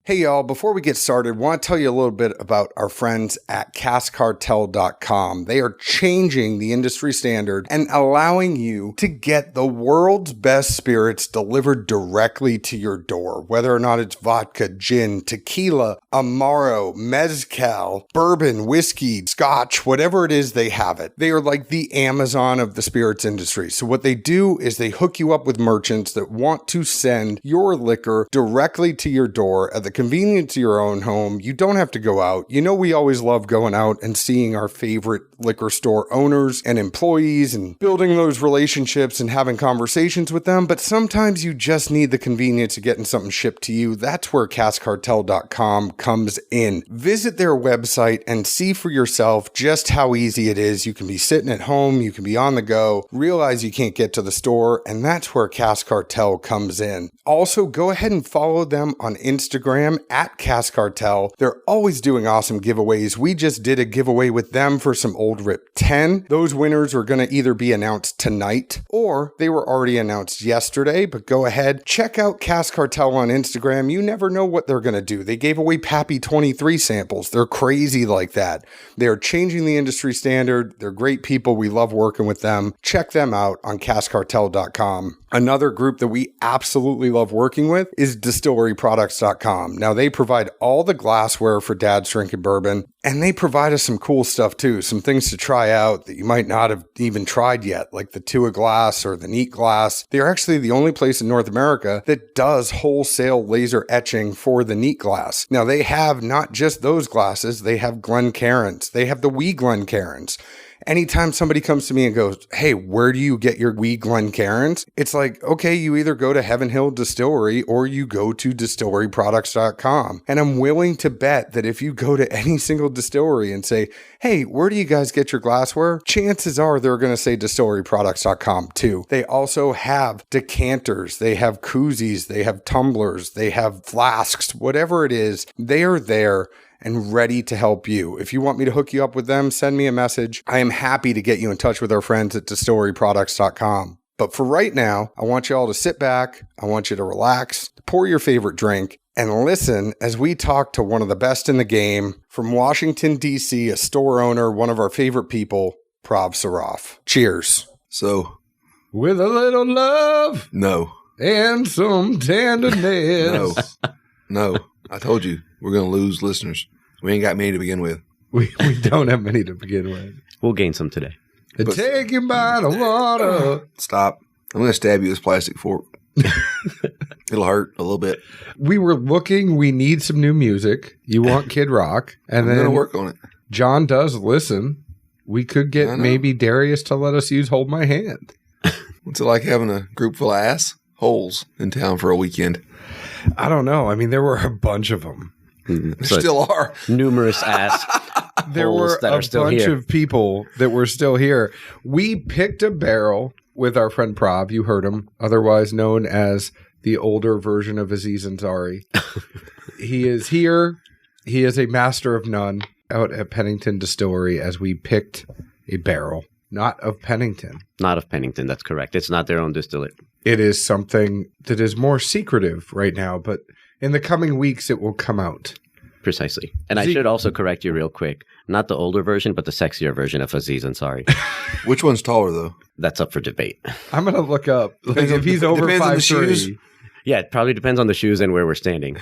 Hey y'all, before we get started, I want to tell you a little bit about our friends at caskcartel.com. They are changing the industry standard and allowing you to get the world's best spirits delivered directly to your door, whether or not it's vodka, gin, tequila, amaro, mezcal, bourbon, whiskey, scotch, whatever it is, they have it. They are like the Amazon of the spirits industry. So what they do is they hook you up with merchants that want to send your liquor directly to your door at the convenience of your own home. You don't have to go out. You know, we always love going out and seeing our favorite liquor store owners and employees and building those relationships and having conversations with them. But sometimes you just need the convenience of getting something shipped to you. That's where caskcartel.com comes in. Visit their website and see for yourself just how easy it is. You can be sitting at home, you can be on the go, realize you can't get to the store, and that's where Cask Cartel comes in. Also, go ahead and follow them on Instagram at Cask Cartel. They're always doing awesome giveaways. We just did a giveaway with them for some Old Rip 10. Those winners are going to either be announced tonight or they were already announced yesterday, but go ahead, check out Cask Cartel on Instagram. You never know what they're going to do. They gave away Pappy 23 samples. They're crazy like that. They're changing the industry standard. They're great people. We love working with them. Check them out on caskcartel.com. Another group that we absolutely love working with is distilleryproducts.com. Now, they provide all the glassware for Dad's Drinking Bourbon, and they provide us some cool stuff too, some things to try out that you might not have even tried yet, like the Tua glass or the Neat glass. They're actually the only place in North America that does wholesale laser etching for the Neat glass. Now, they have not just those glasses, they have Glencairns. They have the wee Glencairns. Anytime somebody comes to me and goes, hey, where do you get your wee Glencairns? It's like, okay, you either go to Heaven Hill Distillery or you go to distilleryproducts.com. And I'm willing to bet that if you go to any single distillery and say, hey, where do you guys get your glassware? Chances are they're going to say distilleryproducts.com too. They also have decanters, they have koozies, they have tumblers, they have flasks, whatever it is, they are there and ready to help you. If you want me to hook you up with them, send me a message. I am happy to get you in touch with our friends at distilleryproducts.com. But for right now, I want you all to sit back. I want you to relax, pour your favorite drink, and listen as we talk to one of the best in the game from Washington, D.C., a store owner, one of our favorite people, Prav Saraff. Cheers. So, with a little love. No. And some tenderness. No. I told you, we're going to lose listeners. We ain't got many to begin with. We don't have many to begin with. We'll gain some today. Take him by the water. Stop. I'm going to stab you with this plastic fork. It'll hurt a little bit. We were looking. We need some new music. You want Kid Rock. And I'm then going to work on it. John does listen. We could get maybe Darius to let us use Hold My Hand. What's it like having a group full of assholes in town for a weekend? I don't know. I mean, there were a bunch of them. There still are. Numerous ass There were that a bunch of people that were still here. We picked a barrel with our friend Prav. You heard him, otherwise known as the older version of Aziz Ansari. He is here. He is a master of none out at Pennington Distillery as we picked a barrel. Not of Pennington. Not of Pennington, that's correct. It's not their own distillate. It is something that is more secretive right now, but in the coming weeks it will come out. Precisely. And I should also correct you real quick. Not the older version, but the sexier version of Aziz Ansari. Which one's taller, though? That's up for debate. I'm going to look up. Like, if he's over 5'3". Yeah, it probably depends on the shoes and where we're standing.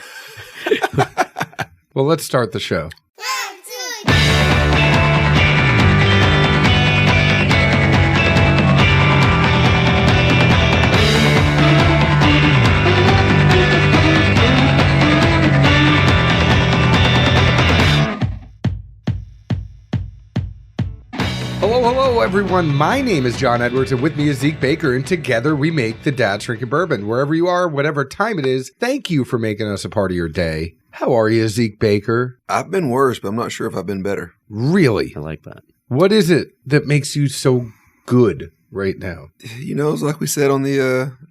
Well, let's start the show. Hello, everyone. My name is John Edwards, and with me is Zeke Baker, and together we make the Dad's Drinking Bourbon. Wherever you are, whatever time it is, thank you for making us a part of your day. How are you, Zeke Baker? I've been worse, but I'm not sure if I've been better. Really? I like that. What is it that makes you so good right now? You know, it's like we said on the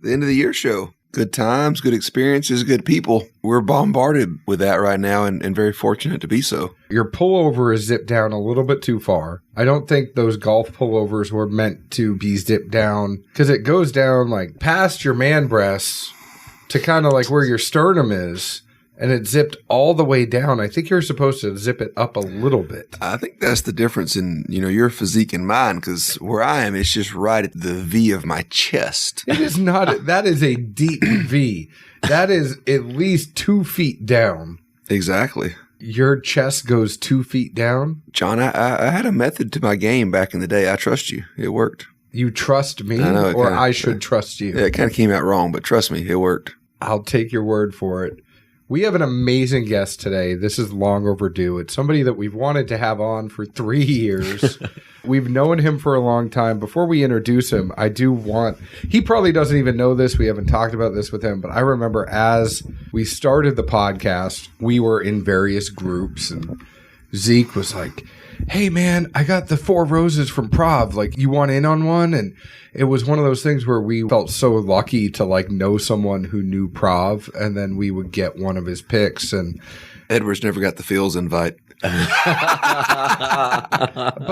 end of the year show. Good times, good experiences, good people. We're bombarded with that right now and very fortunate to be so. Your pullover is zipped down a little bit too far. I don't think those golf pullovers were meant to be zipped down because it goes down like past your man breasts to kind of like where your sternum is. and it zipped all the way down. I think you're supposed to zip it up a little bit. I think that's the difference in, your physique and mine, because where I am, it's just right at the V of my chest. It is not. That is a deep V. That is at least 2 feet down. Exactly. Your chest goes 2 feet down? John, I had a method to my game back in the day. I trust you. It worked. You trust me, I should trust you? Yeah, it kind of came out wrong, but trust me, it worked. I'll take your word for it. We have an amazing guest today. This is long overdue. It's somebody that we've wanted to have on for 3 years. We've known him for a long time. Before we introduce him, he probably doesn't even know this. We haven't talked about this with him, but I remember as we started the podcast, we were in various groups, and Zeke was like, hey man, I got the 4 roses from Prav. Like, you want in on one? And it was one of those things where we felt so lucky to like know someone who knew Prav, and then we would get one of his picks. And Edwards never got the Phil's invite. But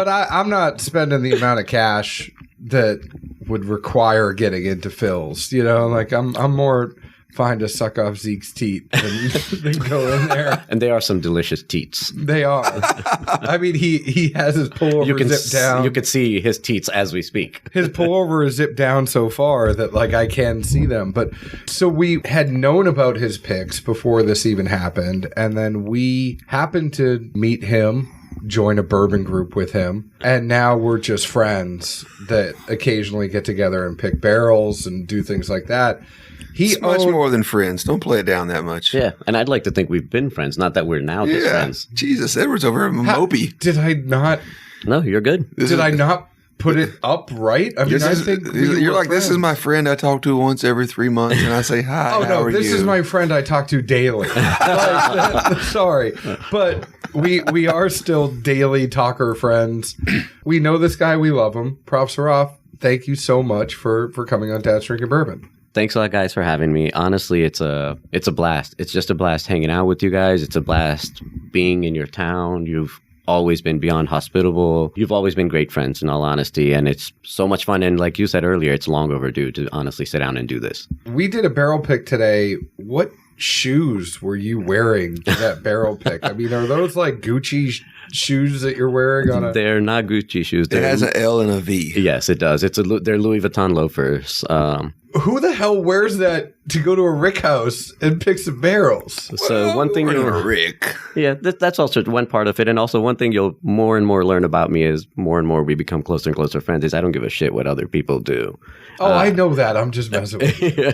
I'm not spending the amount of cash that would require getting into Phil's. Like I'm more fine to suck off Zeke's teat than go in there. And they are some delicious teats. They are. I mean, he has his pullover zipped down. You can see his teats as we speak. His pullover is zipped down so far that like I can see them. But so we had known about his picks before this even happened, and then we happened to meet him, join a bourbon group with him, and now we're just friends that occasionally get together and pick barrels and do things like that. It's much more than friends. Don't play it down that much. Yeah, and I'd like to think we've been friends, not that we're now just friends. Jesus, Edward's over here mopey. Did I not? No, you're good. Did I not put it up right? I mean, I think you're like, friends. This is my friend I talk to once every 3 months, and I say hi. Oh no, this is my friend I talk to daily. Sorry, but we are still daily talker friends. We know this guy. We love him. Prav Saraff, thank you so much for coming on Dad's Drinking Bourbon. Thanks a lot, guys, for having me. Honestly, it's a blast. It's just a blast hanging out with you guys. It's a blast being in your town. You've always been beyond hospitable. You've always been great friends, in all honesty. And it's so much fun. And like you said earlier, it's long overdue to honestly sit down and do this. We did a barrel pick today. What shoes were you wearing for that barrel pick? I mean, are those like Gucci shoes that you're wearing on a... They're not Gucci shoes. It has an L and a V. Yes, it does. They're Louis Vuitton loafers. Who the hell wears that to go to a rick house and pick some barrels? So one thing you're a rick. Yeah, that's also one part of it. And also one thing you'll more and more learn about me is more and more we become closer and closer friends is I don't give a shit what other people do. Oh, I know that. I'm just messing with you.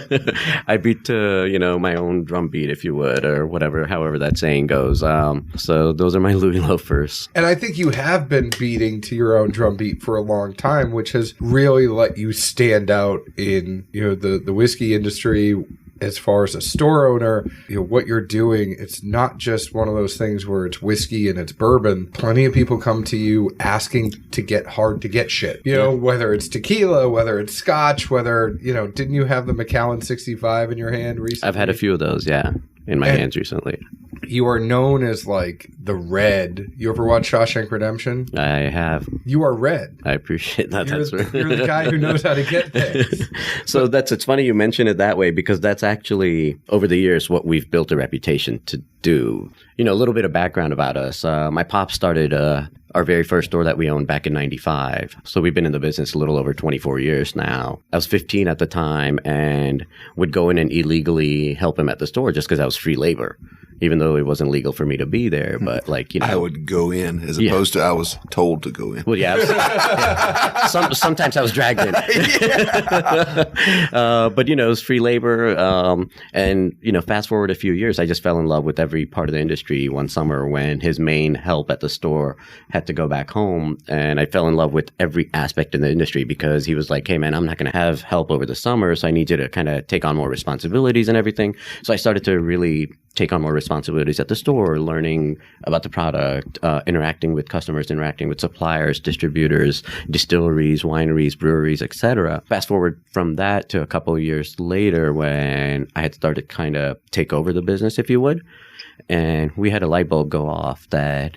I beat to, my own drum beat, if you would, or whatever, however that saying goes. So those are my Louis loafers. And I think you have been beating to your own drum beat for a long time, which has really let you stand out in, the whiskey industry. As far as a store owner, what you're doing, it's not just one of those things where it's whiskey and it's bourbon. Plenty of people come to you asking to get hard to get shit. Whether it's tequila, whether it's scotch, whether, didn't you have the Macallan 65 in your hand recently? I've had a few of those, yeah, in my hands recently. You are known as like the Red. You ever watch Shawshank Redemption? I have. You are Red. I appreciate that. You're the guy who knows how to get things. So it's funny you mention it that way because that's actually over the years what we've built a reputation to do. A little bit of background about us. My pop started our very first store that we owned back in 95. So we've been in the business a little over 24 years now. I was 15 at the time and would go in and illegally help him at the store just because I was free labor. Even though it wasn't legal for me to be there, but I would go in as opposed to I was told to go in. Well, yeah. Sometimes I was dragged in. But, it was free labor. And, fast forward a few years, I just fell in love with every part of the industry one summer when his main help at the store had to go back home. And I fell in love with every aspect of the industry because he was like, hey, man, I'm not going to have help over the summer. So I need you to kind of take on more responsibilities and everything. So I started to really take on more responsibilities at the store, learning about the product, interacting with customers, interacting with suppliers, distributors, distilleries, wineries, breweries, etc. Fast forward from that to a couple of years later when I had started kind of take over the business, if you would. And we had a light bulb go off that,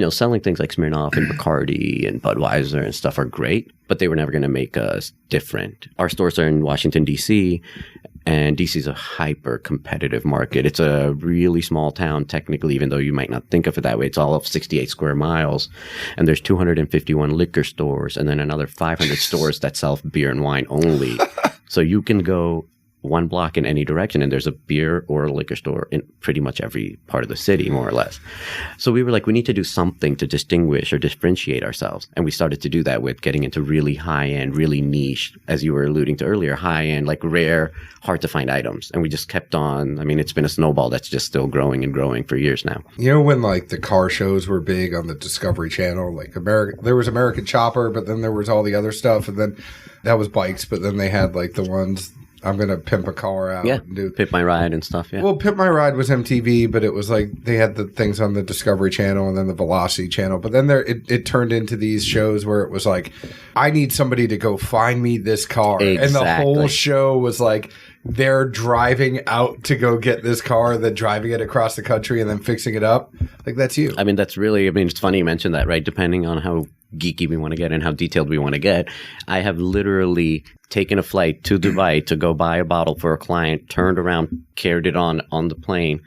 selling things like Smirnoff and Bacardi and Budweiser and stuff are great, but they were never going to make us different. Our stores are in Washington, D.C., And DC is a hyper competitive market. It's a really small town, technically, even though you might not think of it that way. It's all of 68 square miles. And there's 251 liquor stores and then another 500 stores that sell beer and wine only. So you can go one block in any direction and there's a beer or a liquor store in pretty much every part of the city, more or less. So we were like, we need to do something to distinguish or differentiate ourselves. And we started to do that with getting into really high-end, really niche, as you were alluding to earlier, high-end, like rare, hard-to-find items. And we just kept on. I mean, it's been a snowball that's just still growing and growing for years now. You know, when like the car shows were big on the Discovery Channel, like there was American Chopper, but then there was all the other stuff. And then that was bikes, but then they had like the ones... I'm going to pimp a car out. Yeah, and do Pimp My Ride and stuff, yeah. Well, Pimp My Ride was MTV, but it was like they had the things on the Discovery Channel and then the Velocity Channel. But then it turned into these shows where it was like, I need somebody to go find me this car. Exactly. And the whole show was like, they're driving out to go get this car, then driving it across the country and then fixing it up. Like, that's you. I mean, it's funny you mentioned that, right? Depending on how geeky we want to get and how detailed we want to get. I have literally taken a flight to Dubai to go buy a bottle for a client, turned around, carried it on the plane,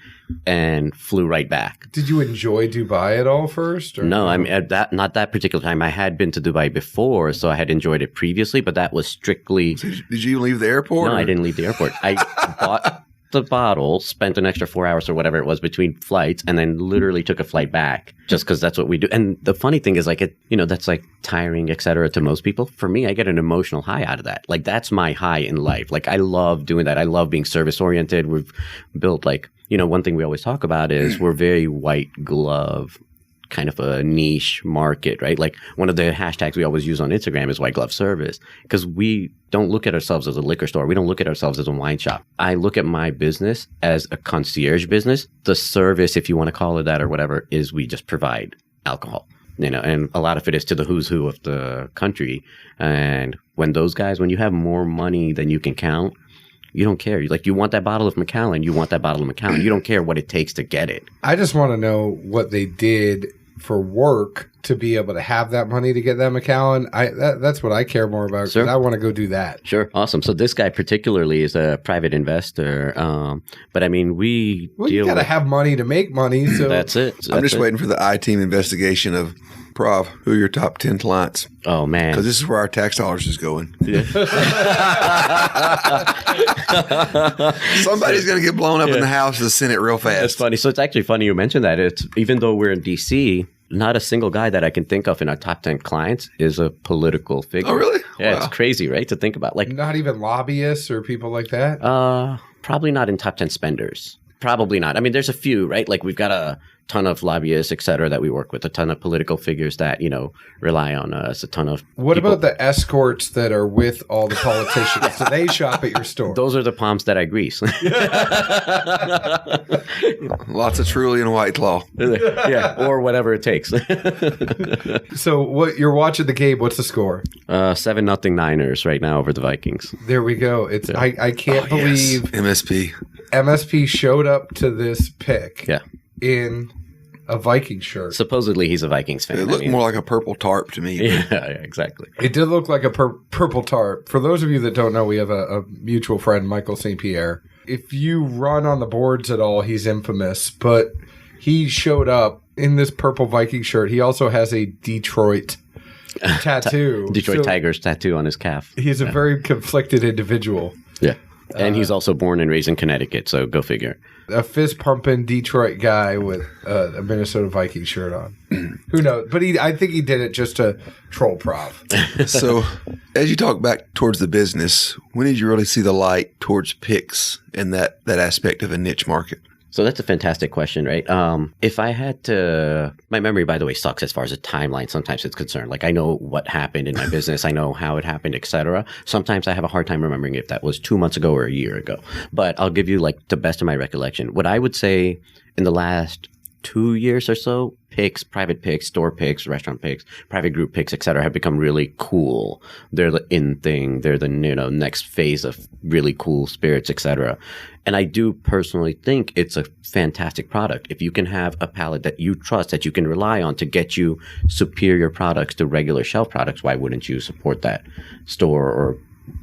and flew right back. Did you enjoy Dubai at all first? Or? No, I mean, not that particular time. I had been to Dubai before, so I had enjoyed it previously, but that was strictly... So did you leave the airport? No, I didn't leave the airport. I bought the bottle, spent an extra 4 hours or whatever it was between flights, and then literally took a flight back just because that's what we do. And the funny thing is, like, that's like tiring, et cetera, to most people. For me, I get an emotional high out of that. Like, that's my high in life. Like, I love doing that. I love being service oriented. We've built like, one thing we always talk about is we're very white glove, kind of a niche market, right? Like one of the hashtags we always use on Instagram is white glove service, because we don't look at ourselves as a liquor store. We don't look at ourselves as a wine shop. I look at my business as a concierge business. The service, if you want to call it that or whatever, is we just provide alcohol, and a lot of it is to the who's who of the country. And when you have more money than you can count, you don't care. You want that bottle of Macallan. You want that bottle of Macallan. You don't care what it takes to get it. I just want to know what they did for work to be able to have that money to get that Macallan. That's what I care more about, because Sure. I want to go do that. Sure. Awesome. So this guy particularly is a private investor. But I mean, you got to have money to make money. So that's it. I'm just waiting for the I-team investigation of Prav. Who are your top 10 clients? Oh, man. Because this is where our tax dollars is going. Somebody's going to get blown up in the House of the Senate real fast. That's funny. So it's actually funny you mentioned that. It's even though we're in D.C., not a single guy that I can think of in our top 10 clients is a political figure. Oh, really? Yeah, Wow. It's crazy, right? To think about. Like, not even lobbyists or people like that? probably not in top 10 spenders. Probably not. I mean, there's a few, right? Like we've got a ton of lobbyists, et cetera, that we work with, a ton of political figures that, rely on us, a ton of What people. about the escorts that are with all the politicians? So they shop at your store. Those are the palms that I grease. Lots of Truly and White Claw. Yeah, or whatever it takes. So what you're watching the game, what's the score? 7-0 Niners right now over the Vikings. There we go. It's I can't believe MSP. MSP showed up to this pick Yeah. in a Viking shirt. Supposedly he's a Vikings fan. It looked more like a purple tarp to me. Yeah, exactly. It did look like a purple tarp. For those of you that don't know, we have a mutual friend, Michael St. Pierre. If you run on the boards at all, he's infamous. But he showed up in this purple Viking shirt. He also has a Detroit tattoo. Detroit So Tigers tattoo on his calf. He's a very conflicted individidio. Yeah. And he's also born and raised in Connecticut, so go figure. A fist-pumping Detroit guy with a Minnesota Viking shirt on. Who knows? But I think he did it just to troll Prav. So, as you talk back towards the business, when did you really see the light towards picks and that aspect of a niche market? So that's a fantastic question, right? If I had to, my memory, by the way, sucks as far as a timeline. Sometimes it's concerned. Like I know what happened in my business. I know how it happened, etc. Sometimes I have a hard time remembering if that was 2 months ago or a year ago. But I'll give you like the best of my recollection. What I would say in the last 2 years or so, picks, private picks, store picks, restaurant picks, private group picks, etc., have become really cool. They're the in thing. They're the next phase of really cool spirits, etc. And I do personally think it's a fantastic product. If you can have a palate that you trust, that you can rely on to get you superior products to regular shelf products, why wouldn't you support that store or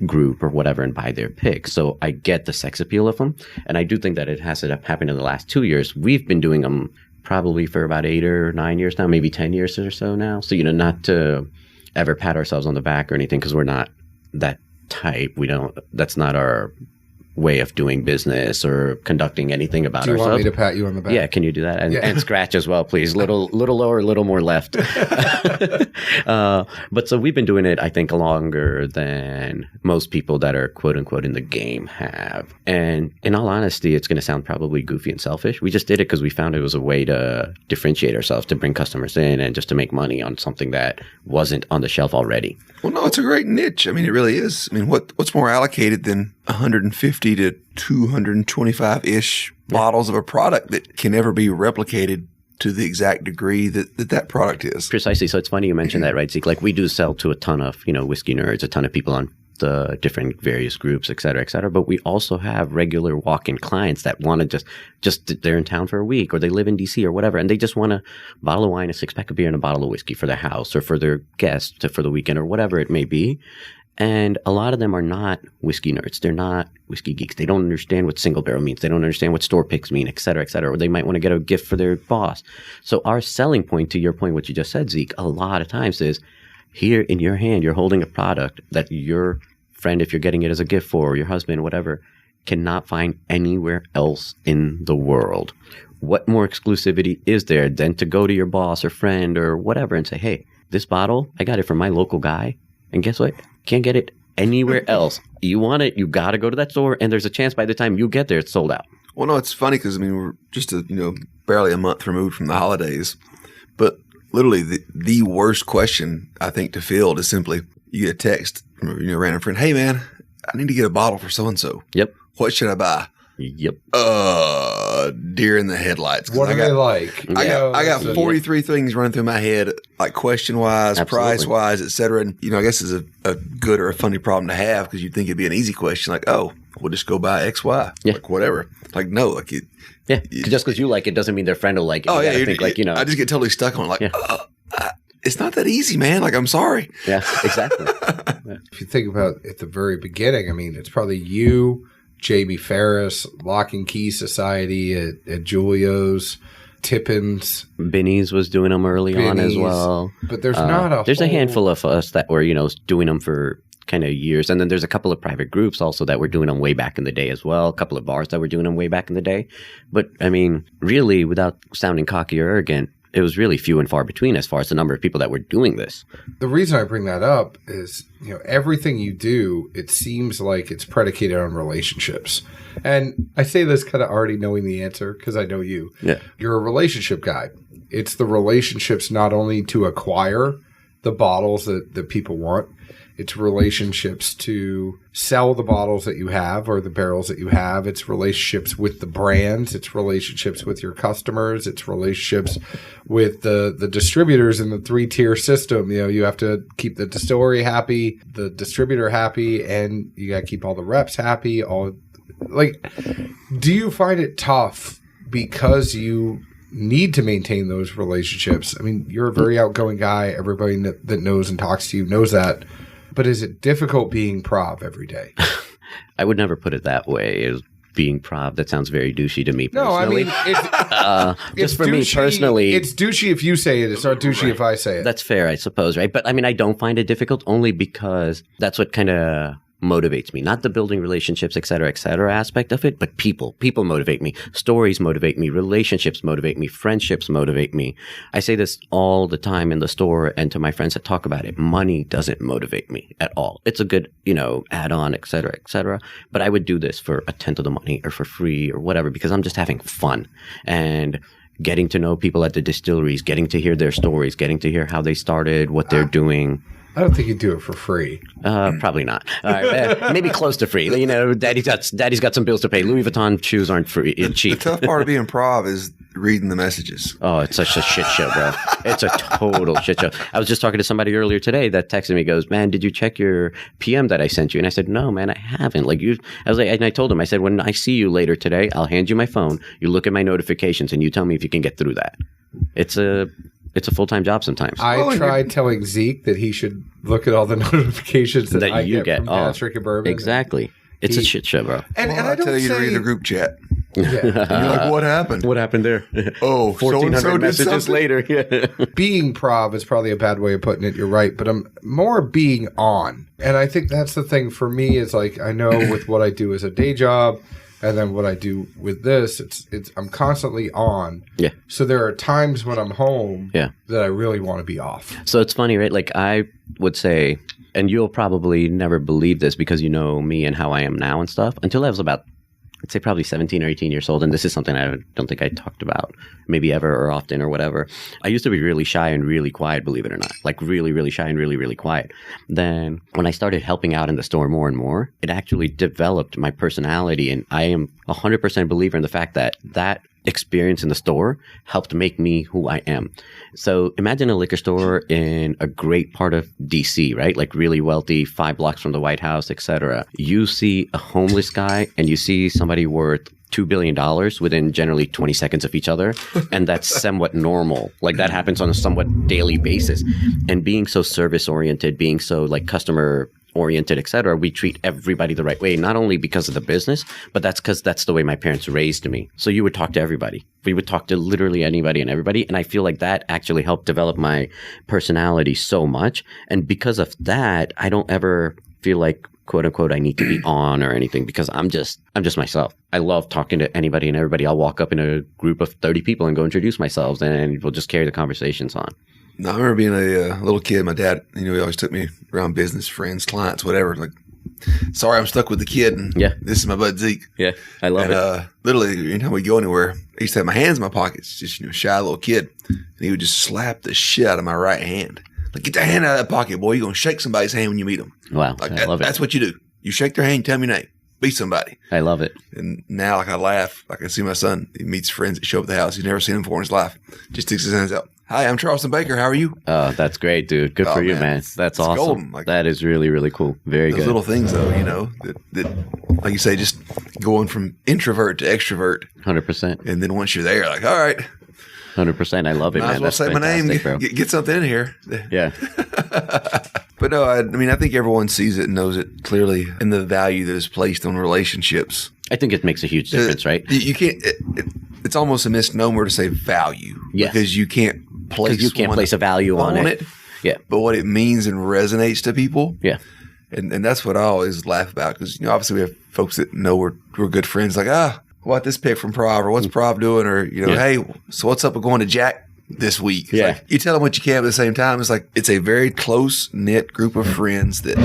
group or whatever and buy their pick. So I get the sex appeal of them. And I do think that it has happened in the last 2 years. We've been doing them probably for about 8 or 9 years now, maybe 10 years or so now. So, not to ever pat ourselves on the back or anything, because we're not that type. That's not our way of doing business or conducting anything about ourselves. Do you want me to pat you on the back? Yeah, can you do that? And scratch as well, please. Little lower, a little more left. But so we've been doing it, I think, longer than most people that are quote unquote in the game have. And in all honesty, it's going to sound probably goofy and selfish. We just did it because we found it was a way to differentiate ourselves, to bring customers in and just to make money on something that wasn't on the shelf already. Well, no, it's a great niche. I mean, it really is. I mean, what's more allocated than 150 to 225-ish bottles of a product that can never be replicated to the exact degree that product is? Precisely. So it's funny you mentioned that, right, Zeke? Like, we do sell to a ton of, whiskey nerds, a ton of people on the different various groups, et cetera, but we also have regular walk-in clients that want to just they're in town for a week, or they live in DC or whatever, and they just want a bottle of wine, a 6-pack of beer, and a bottle of whiskey for their house or for their guests for the weekend or whatever it may be. And a lot of them are not whiskey nerds. They're not whiskey geeks. They don't understand what single barrel means. They don't understand what store picks mean, et cetera, or they might want to get a gift for their boss. So our selling point, to your point, what you just said, Zeke, a lot of times is, here in your hand, you're holding a product that your friend, if you're getting it as a gift for, or your husband, whatever, cannot find anywhere else in the world. What more exclusivity is there than to go to your boss or friend or whatever and say, hey, this bottle, I got it from my local guy. And guess what? Can't get it anywhere else. You want it, you got to go to that store, and there's a chance by the time you get there, it's sold out. Well, no, it's funny because, we're just barely a month removed from the holidays. But literally the worst question, I think, to field is simply, you get a text from a random friend, hey, man, I need to get a bottle for so-and-so. Yep. What should I buy? Yep. Deer in the headlights. What do they like? I got 43 things running through my head, like question-wise, price-wise, et cetera. And, I guess it's a good or a funny problem to have, because you'd think it'd be an easy question, like, oh, we'll just go buy X, Y, like whatever. Like, no, like it. Yeah, just because you like it doesn't mean their friend will like it. Oh, I just get totally stuck on it. Like, it's not that easy, man. Like, I'm sorry. Yeah, exactly. If you think about at the very beginning, it's probably you, Jamie Ferris, Lock and Key Society at Julio's, Tippins. Binny's was doing them early on as well. But there's not There's a handful of us that were, doing them for kind of years. And then there's a couple of private groups also that were doing them way back in the day as well. A couple of bars that were doing them way back in the day. But, really, without sounding cocky or arrogant, it was really few and far between as far as the number of people that were doing this. The reason I bring that up is, everything you do, it seems like it's predicated on relationships. And I say this kind of already knowing the answer because I know you. Yeah. You're a relationship guy. It's the relationships not only to acquire the bottles that people want, it's relationships to sell the bottles that you have or the barrels that you have. It's relationships with the brands. It's relationships with your customers. It's relationships with the distributors in the 3-tier system. You have to keep the distillery happy, the distributor happy, and you got to keep all the reps happy. Do you find it tough because you need to maintain those relationships? You're a very outgoing guy. Everybody that knows and talks to you knows that. But is it difficult being Prav every day? I would never put it that way. As being Prav, that sounds very douchey to me personally. No, it's just for me personally. It's douchey if you say it. It's not douchey if I say it. That's fair, I suppose, right? But I don't find it difficult only because that's what kind of motivates me. Not the building relationships, et cetera, aspect of it, but people. People motivate me. Stories motivate me. Relationships motivate me. Friendships motivate me. I say this all the time in the store and to my friends that talk about it. Money doesn't motivate me at all. It's a good, add-on, et cetera, but I would do this for a tenth of the money or for free or whatever because I'm just having fun and getting to know people at the distilleries, getting to hear their stories, getting to hear how they started, what they're doing. I don't think you'd do it for free. Probably not. All right, maybe close to free. Daddy's got some bills to pay. Louis Vuitton shoes aren't free, cheap. The tough part of being Prav is reading the messages. Oh, it's such a shit show, bro. It's a total shit show. I was just talking to somebody earlier today that texted me, goes, man, did you check your PM that I sent you? And I said, no, man, I haven't. And I told him, I said, when I see you later today, I'll hand you my phone. You look at my notifications and you tell me if you can get through that. It's a full-time job sometimes. I tried telling Zeke that he should look at all the notifications that I you get from Patrick and Bourbon. Exactly. It's a shit show, bro. And I tell you to read the group chat. Yeah. And you're like, what happened? What happened there? Oh, 1,400 messages later. Yeah. Being Prav is probably a bad way of putting it. You're right. But I'm more being on. And I think that's the thing for me is like, I know with what I do as a day job and then what I do with this, it's I'm constantly on. Yeah. So there are times when I'm home Yeah. that I really want to be off. So it's funny, right? Like I would say, and you'll probably never believe this because you know me and how I am now and stuff, until I was about, I'd say probably 17 or 18 years old. And this is something I don't think I talked about maybe ever or often or whatever. I used to be really shy and really quiet, believe it or not. Like really, really shy and really, really quiet. Then when I started helping out in the store more and more, it actually developed my personality. And I am 100% believer in the fact that that experience in the store helped make me who I am. So imagine a liquor store in a great part of DC, right? Like really wealthy, 5 blocks from the White House, etc. You see a homeless guy and you see somebody worth $2 billion within generally 20 seconds of each other. And that's somewhat normal. Like that happens on a somewhat daily basis. And being so service oriented, being so like customer oriented, etc., we treat everybody the right way, not only because of the business, but that's because that's the way my parents raised me. So you would talk to everybody. We would talk to literally anybody and everybody. And I feel like that actually helped develop my personality so much. And because of that, I don't ever feel like, quote unquote, I need to be on or anything because I'm just myself. I love talking to anybody and everybody. I'll walk up in a group of 30 people and go introduce myself and we'll just carry the conversations on. No, I remember being a little kid. My dad, he always took me around business, friends, clients, whatever. Like, sorry, I'm stuck with the kid. And this is my bud Zeke. Yeah, I love it. Literally, anytime we go anywhere, I used to have my hands in my pockets, just shy little kid, and he would just slap the shit out of my right hand. Like, get that hand out of that pocket, boy. You're gonna shake somebody's hand when you meet them. Wow, like I love it. That's what you do. You shake their hand, tell them your name, be somebody. I love it. And now, like, I laugh. Like, I see my son. He meets friends that show up at the house. He's never seen them before in his life. Just sticks his hands out. Hi, I'm Charleston Baker. How are you? Oh, that's great, dude. Good for you, man. That's awesome. Golden. Like, that is really, really cool. Very those good. Little things, though, that, like you say, just going from introvert to extrovert. 100%. And then once you're there, like, all right. 100%. I love it, Might man. as well That's say my name. bro. Get something in here. Yeah. But no, I mean, I think everyone sees it and knows it clearly in the value that is placed on relationships. I think it makes a huge difference, right? You can't. It's almost a misnomer to say value, because you can't place a value on it. Yeah, but what it means and resonates to people. Yeah, and that's what I always laugh about because obviously we have folks that know we're good friends. Like what this pick from Prav or what's Prav doing or hey, so what's up with going to Jack this week? It's like, you tell them what you can, but at the same time, it's like it's a very close knit group of friends that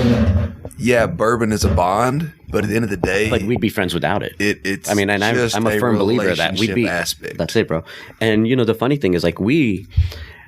bourbon is a bond. But at the end of the day, like we'd be friends without it. It's I mean, and I'm a firm believer that we'd be. Aspect. That's it, bro. And the funny thing is, like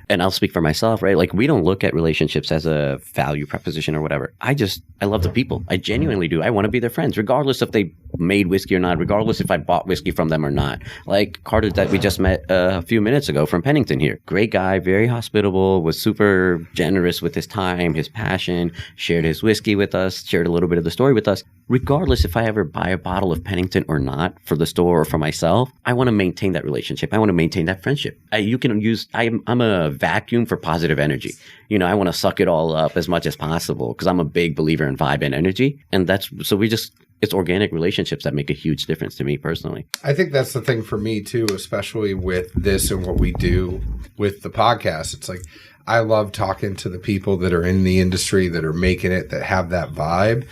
and I'll speak for myself, right? Like we don't look at relationships as a value proposition or whatever. I love the people. I genuinely do. I want to be their friends, regardless if they made whiskey or not, regardless if I bought whiskey from them or not. Like Carter that we just met a few minutes ago from Pennington here. Great guy, very hospitable, was super generous with his time, his passion, shared his whiskey with us, shared a little bit of the story with us. Regardless if I ever buy a bottle of Pennington or not for the store or for myself, I want to maintain that relationship. I want to maintain that friendship. I'm a vacuum for positive energy. I want to suck it all up as much as possible because I'm a big believer in vibe and energy. And it's organic relationships that make a huge difference to me personally. I think that's the thing for me too, especially with this and what we do with the podcast. It's like, I love talking to the people that are in the industry, that are making it, that have that vibe.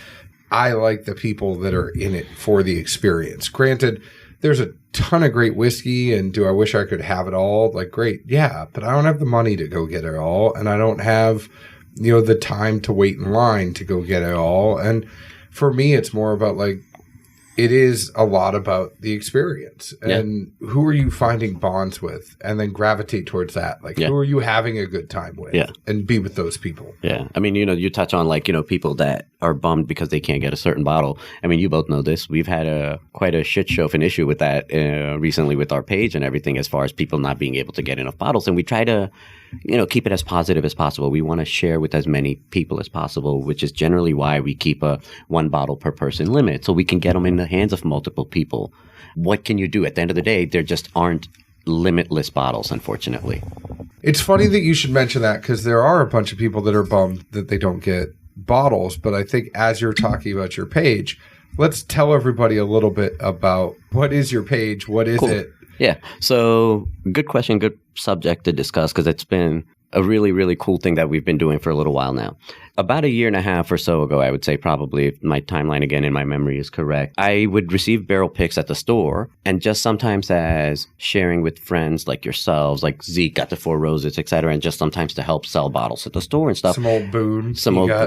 I like the people that are in it for the experience. Granted, there's a ton of great whiskey, and do I wish I could have it all? Like, great, yeah, but I don't have the money to go get it all, and I don't have, the time to wait in line to go get it all. And for me, it's more about like, it is a lot about the experience and who are you finding bonds with, and then gravitate towards that. Like, who are you having a good time with, and be with those people. Yeah. I mean, you touch on like, people that are bummed because they can't get a certain bottle. I mean, you both know this. We've had quite a shit show of an issue with that recently with our page and everything, as far as people not being able to get enough bottles. And we try to, keep it as positive as possible. We want to share with as many people as possible, which is generally why we keep a 1 bottle per person limit, so we can get them in the hands of multiple people. What can you do? At the end of the day, there just aren't limitless bottles, unfortunately. It's funny that you should mention that because there are a bunch of people that are bummed that they don't get bottles. But I think as you're talking about your page, let's tell everybody a little bit about what is your page? What is it? Yeah. So good question, good subject to discuss because it's been a really, really cool thing that we've been doing for a little while now. About 1.5 years or so ago, I would say probably, if my timeline again in my memory is correct, I would receive barrel picks at the store and just sometimes as sharing with friends like yourselves, like Zeke got the 4 Roses, etc., and just sometimes to help sell bottles at the store and stuff. Some old Boone.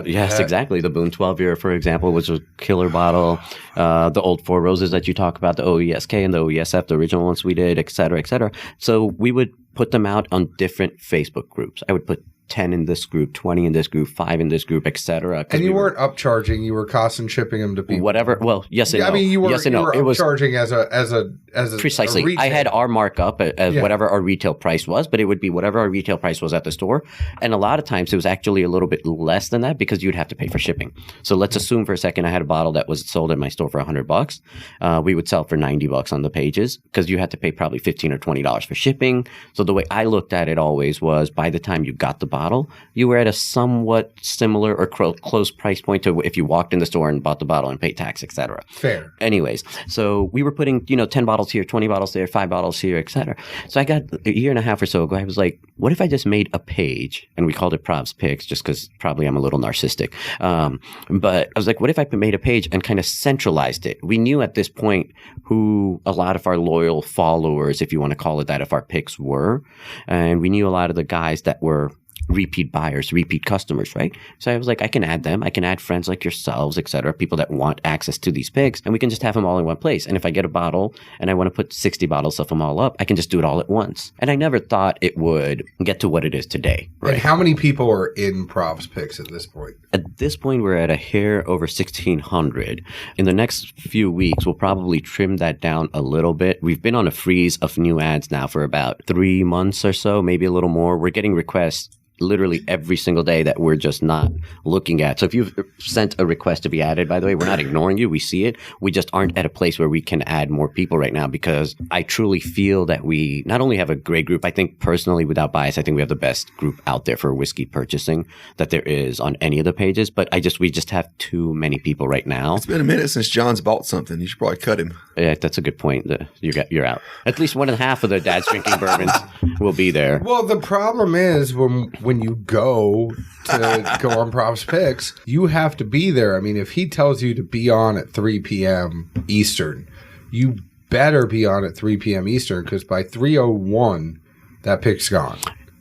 Yes, exactly. The Boone 12-year, for example, was a killer bottle. The old 4 Roses that you talk about, the OESK and the OESF, the original ones we did, etc., etc. So we would put them out on different Facebook groups. I would put 10 in this group, 20 in this group, 5 in this group, etc. And you weren't upcharging; you were cost and shipping them to people. Whatever. Well, yes and no. I mean, you were upcharging as a precisely. I had our markup as whatever our retail price was, but it would be whatever our retail price was at the store. And a lot of times it was actually a little bit less than that because you'd have to pay for shipping. So let's assume for a second I had a bottle that was sold in my store for $100. We would sell for $90 on the pages because you had to pay probably $15 or $20 for shipping. So the way I looked at it always was by the time you got the bottle, you were at a somewhat similar or close price point to if you walked in the store and bought the bottle and paid tax, etc. Fair. Anyways, so we were putting 10 bottles here, 20 bottles there, 5 bottles here, etc. So I got 1.5 years or so ago, I was like, what if I just made a page and we called it Prav's Picks just because probably I'm a little narcissistic. But I was like, what if I made a page and kind of centralized it? We knew at this point who a lot of our loyal followers, if you want to call it that, of our picks were. And we knew a lot of the guys that were repeat buyers, repeat customers, right? So I was like, I can add them. I can add friends like yourselves, etc., people that want access to these picks, and we can just have them all in one place. And if I get a bottle and I want to put 60 bottles of them all up, I can just do it all at once. And I never thought it would get to what it is today. Right? And how many people are in Prav's Picks at this point? At this point, we're at a hair over 1,600. In the next few weeks, we'll probably trim that down a little bit. We've been on a freeze of new ads now for about 3 months or so, maybe a little more. We're getting requests literally every single day that we're just not looking at. So if you've sent a request to be added, by the way, we're not ignoring you. We see it. We just aren't at a place where we can add more people right now because I truly feel that we not only have a great group, I think personally, without bias, I think we have the best group out there for whiskey purchasing that there is on any of the pages. But we just have too many people right now. It's been a minute since John's bought something. You should probably cut him. Yeah, that's a good point. You're out. At least 1.5 of the Dad's Drinking Bourbons will be there. Well, the problem is when you go on Prav's Picks, you have to be there. I mean, if he tells you to be on at 3 p.m. Eastern, you better be on at 3 p.m. Eastern because by 3:01, that pick's gone.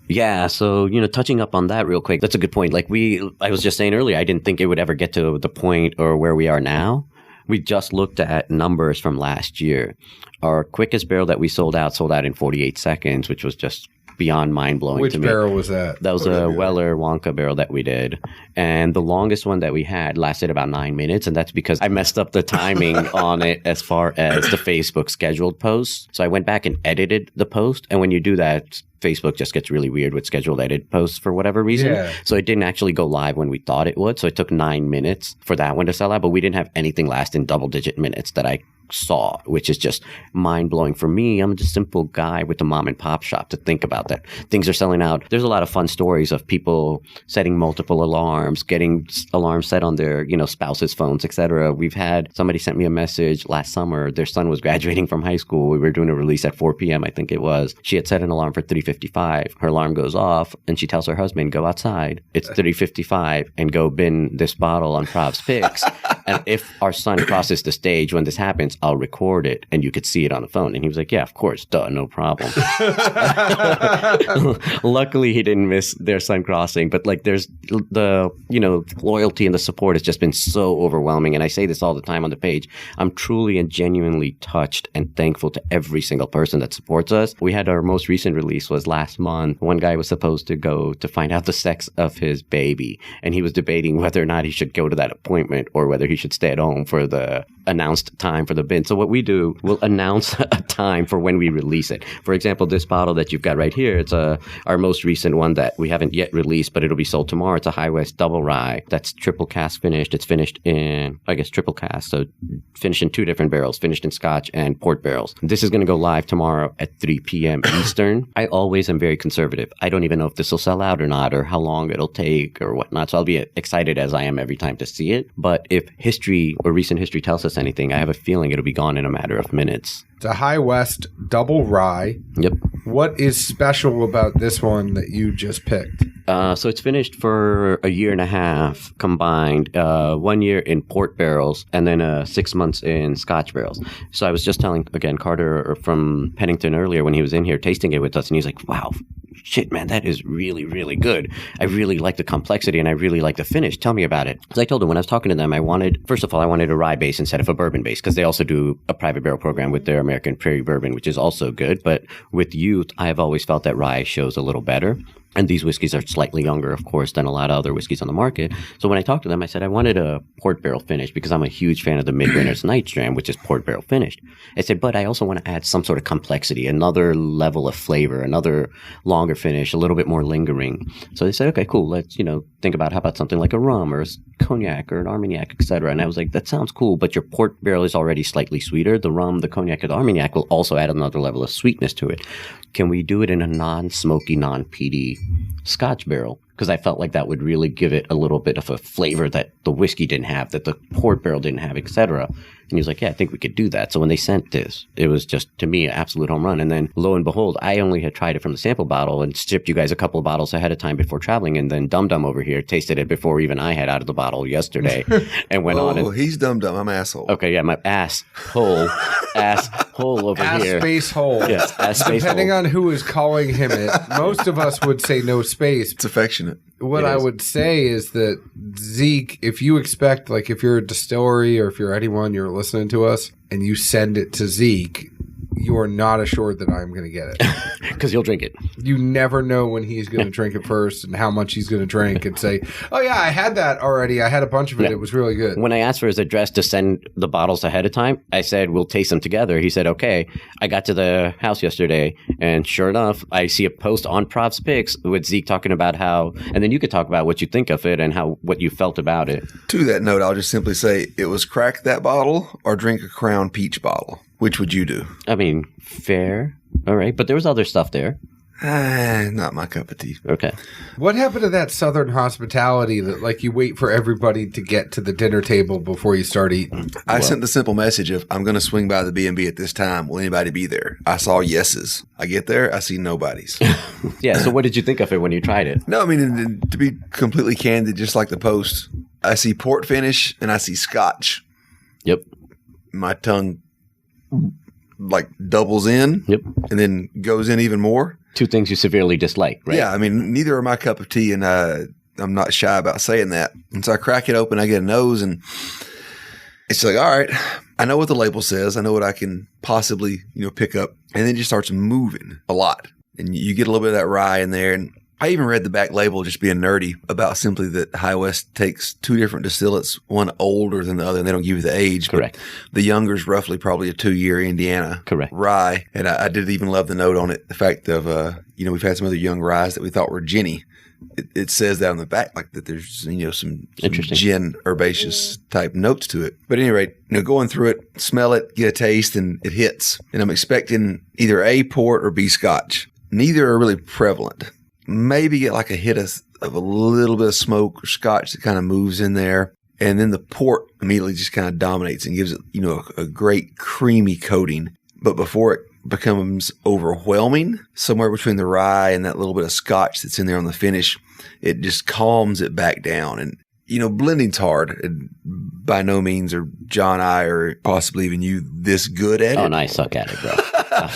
Yeah, so, touching up on that real quick, that's a good point. Like I was just saying earlier, I didn't think it would ever get to the point or where we are now. We just looked at numbers from last year. Our quickest barrel that we sold out in 48 seconds, which was just beyond mind-blowing to me. Which barrel was that? That was a Weller Wonka barrel that we did. And the longest one that we had lasted about 9 minutes. And that's because I messed up the timing on it as far as the Facebook scheduled posts. So I went back and edited the post. And when you do that, Facebook just gets really weird with scheduled edit posts for whatever reason. Yeah. So it didn't actually go live when we thought it would. So it took 9 minutes for that one to sell out. But we didn't have anything last in double-digit minutes that I saw, which is just mind-blowing for me. I'm just a simple guy with a mom and pop shop to think about that. Things are selling out. There's a lot of fun stories of people setting multiple alarms, getting alarms set on their, spouses' phones, etc. We've had somebody sent me a message last summer. Their son was graduating from high school. We were doing a release at 4 p.m., I think it was. She had set an alarm for 3:55. Her alarm goes off and she tells her husband, go outside. It's 3:55 and go bin this bottle on Prav's Picks. And if our son crosses the stage when this happens, I'll record it and you could see it on the phone. And he was like, yeah, of course. Duh, no problem. Luckily, he didn't miss their son crossing. But there's the, loyalty and the support has just been so overwhelming. And I say this all the time on the page. I'm truly and genuinely touched and thankful to every single person that supports us. We had our most recent release was last month. One guy was supposed to go to find out the sex of his baby. And he was debating whether or not he should go to that appointment or whether he he should stay at home for the announced time for the bin. So what we do, we'll announce a time for when we release it. For example, this bottle that you've got right here, it's our most recent one that we haven't yet released, but it'll be sold tomorrow. It's a High West Double Rye that's triple cask finished. It's finished in, I guess, triple cask. So finished in 2 different barrels, finished in Scotch and port barrels. This is going to go live tomorrow at 3 p.m. Eastern. I always am very conservative. I don't even know if this will sell out or not, or how long it'll take or whatnot. So I'll be excited as I am every time to see it. But if history or recent history tells us anything, I have a feeling it'll be gone in a matter of minutes. It's a High West Double Rye. Yep. What is special about this one that you just picked? So it's finished for a year and a half combined, 1 year in port barrels and then 6 months in Scotch barrels. So I was just telling, again, Carter from Pennington earlier when he was in here tasting it with us, and he's like, wow, shit, man, that is really, really good. I really like the complexity and I really like the finish. Tell me about it. Because I told him when I was talking to them, first of all, I wanted a rye base instead of a bourbon base, because they also do a private barrel program with their American Prairie Bourbon, which is also good. But with youth, I have always felt that rye shows a little better. And these whiskeys are slightly younger, of course, than a lot of other whiskeys on the market. So when I talked to them, I said I wanted a port barrel finish because I'm a huge fan of the Midwinter's Night Strand, which is port barrel finished. I said, but I also want to add some sort of complexity, another level of flavor, another longer finish, a little bit more lingering. So they said, okay, cool. Let's, think about how about something like a rum or a cognac or an Armagnac, etc. And I was like, that sounds cool, but your port barrel is already slightly sweeter. The rum, the cognac, and the Armagnac will also add another level of sweetness to it. Can we do it in a non-smoky, non-peaty Scotch barrel? Because I felt like that would really give it a little bit of a flavor that the whiskey didn't have, that the port barrel didn't have, etc. And he was like, yeah, I think we could do that. So when they sent this, it was just, to me, an absolute home run. And then lo and behold, I only had tried it from the sample bottle and shipped you guys a couple of bottles ahead of time before traveling. And then Dum Dum over here tasted it before even I had out of the bottle yesterday and went on. Oh, he's Dum Dum. I'm asshole. Okay, yeah, my asshole over here. Space hole. Yes, space Depending hole. on who is calling him it, most of us would say no space. It's affectionate. What I would say is that, Zeke, if you expect, like if you're a distillery or if you're anyone, you're listening to us, and you send it to Zeke, you are not assured that I'm going to get it. Because you'll drink it. You never know when he's going to drink it first and how much he's going to drink and say, oh yeah, I had that already. I had a bunch of it. Yeah. It was really good. When I asked for his address to send the bottles ahead of time, I said, we'll taste them together. He said, okay. I got to the house yesterday, and sure enough, I see a post on Prav's Picks with Zeke talking about how, and then you could talk about what you think of it and what you felt about it. To that note, I'll just simply say it was crack that bottle or drink a Crown Peach bottle. Which would you do? I mean, fair. All right. But there was other stuff there. Not my cup of tea. Okay. What happened to that Southern hospitality that, like, you wait for everybody to get to the dinner table before you start eating? I sent the simple message of, I'm going to swing by the B&B at this time. Will anybody be there? I saw yeses. I get there. I see nobodies. Yeah. So what did you think of it when you tried it? No, I mean, to be completely candid, just like the post, I see port finish and I see Scotch. Yep. My tongue like doubles in. Yep. And then goes in even more. Two things you severely dislike, right? Yeah, I mean, neither are my cup of tea, and I'm not shy about saying that. And so I crack it open, I get a nose, and it's like, all right, I know what the label says. I know what I can possibly, pick up. And then it just starts moving a lot. And you get a little bit of that rye in there. And I even read the back label, just being nerdy, about simply that High West takes 2 different distillates, one older than the other, and they don't give you the age. Correct. But the younger is roughly probably a 2-year Indiana Correct. Rye. And I did even love the note on it, the fact of, we've had some other young ryes that we thought were ginny. It says that on the back, like that there's, some gin herbaceous type notes to it. But at any rate, going through it, smell it, get a taste, and it hits. And I'm expecting either A, port, or B, Scotch. Neither are really prevalent. Maybe get like a hit of a little bit of smoke or Scotch that kind of moves in there. And then the port immediately just kind of dominates and gives it, a great creamy coating. But before it becomes overwhelming, somewhere between the rye and that little bit of Scotch that's in there on the finish, it just calms it back down. And, blending's hard. And by no means are John, I, or possibly even you this good at it. Oh, and I suck at it, bro.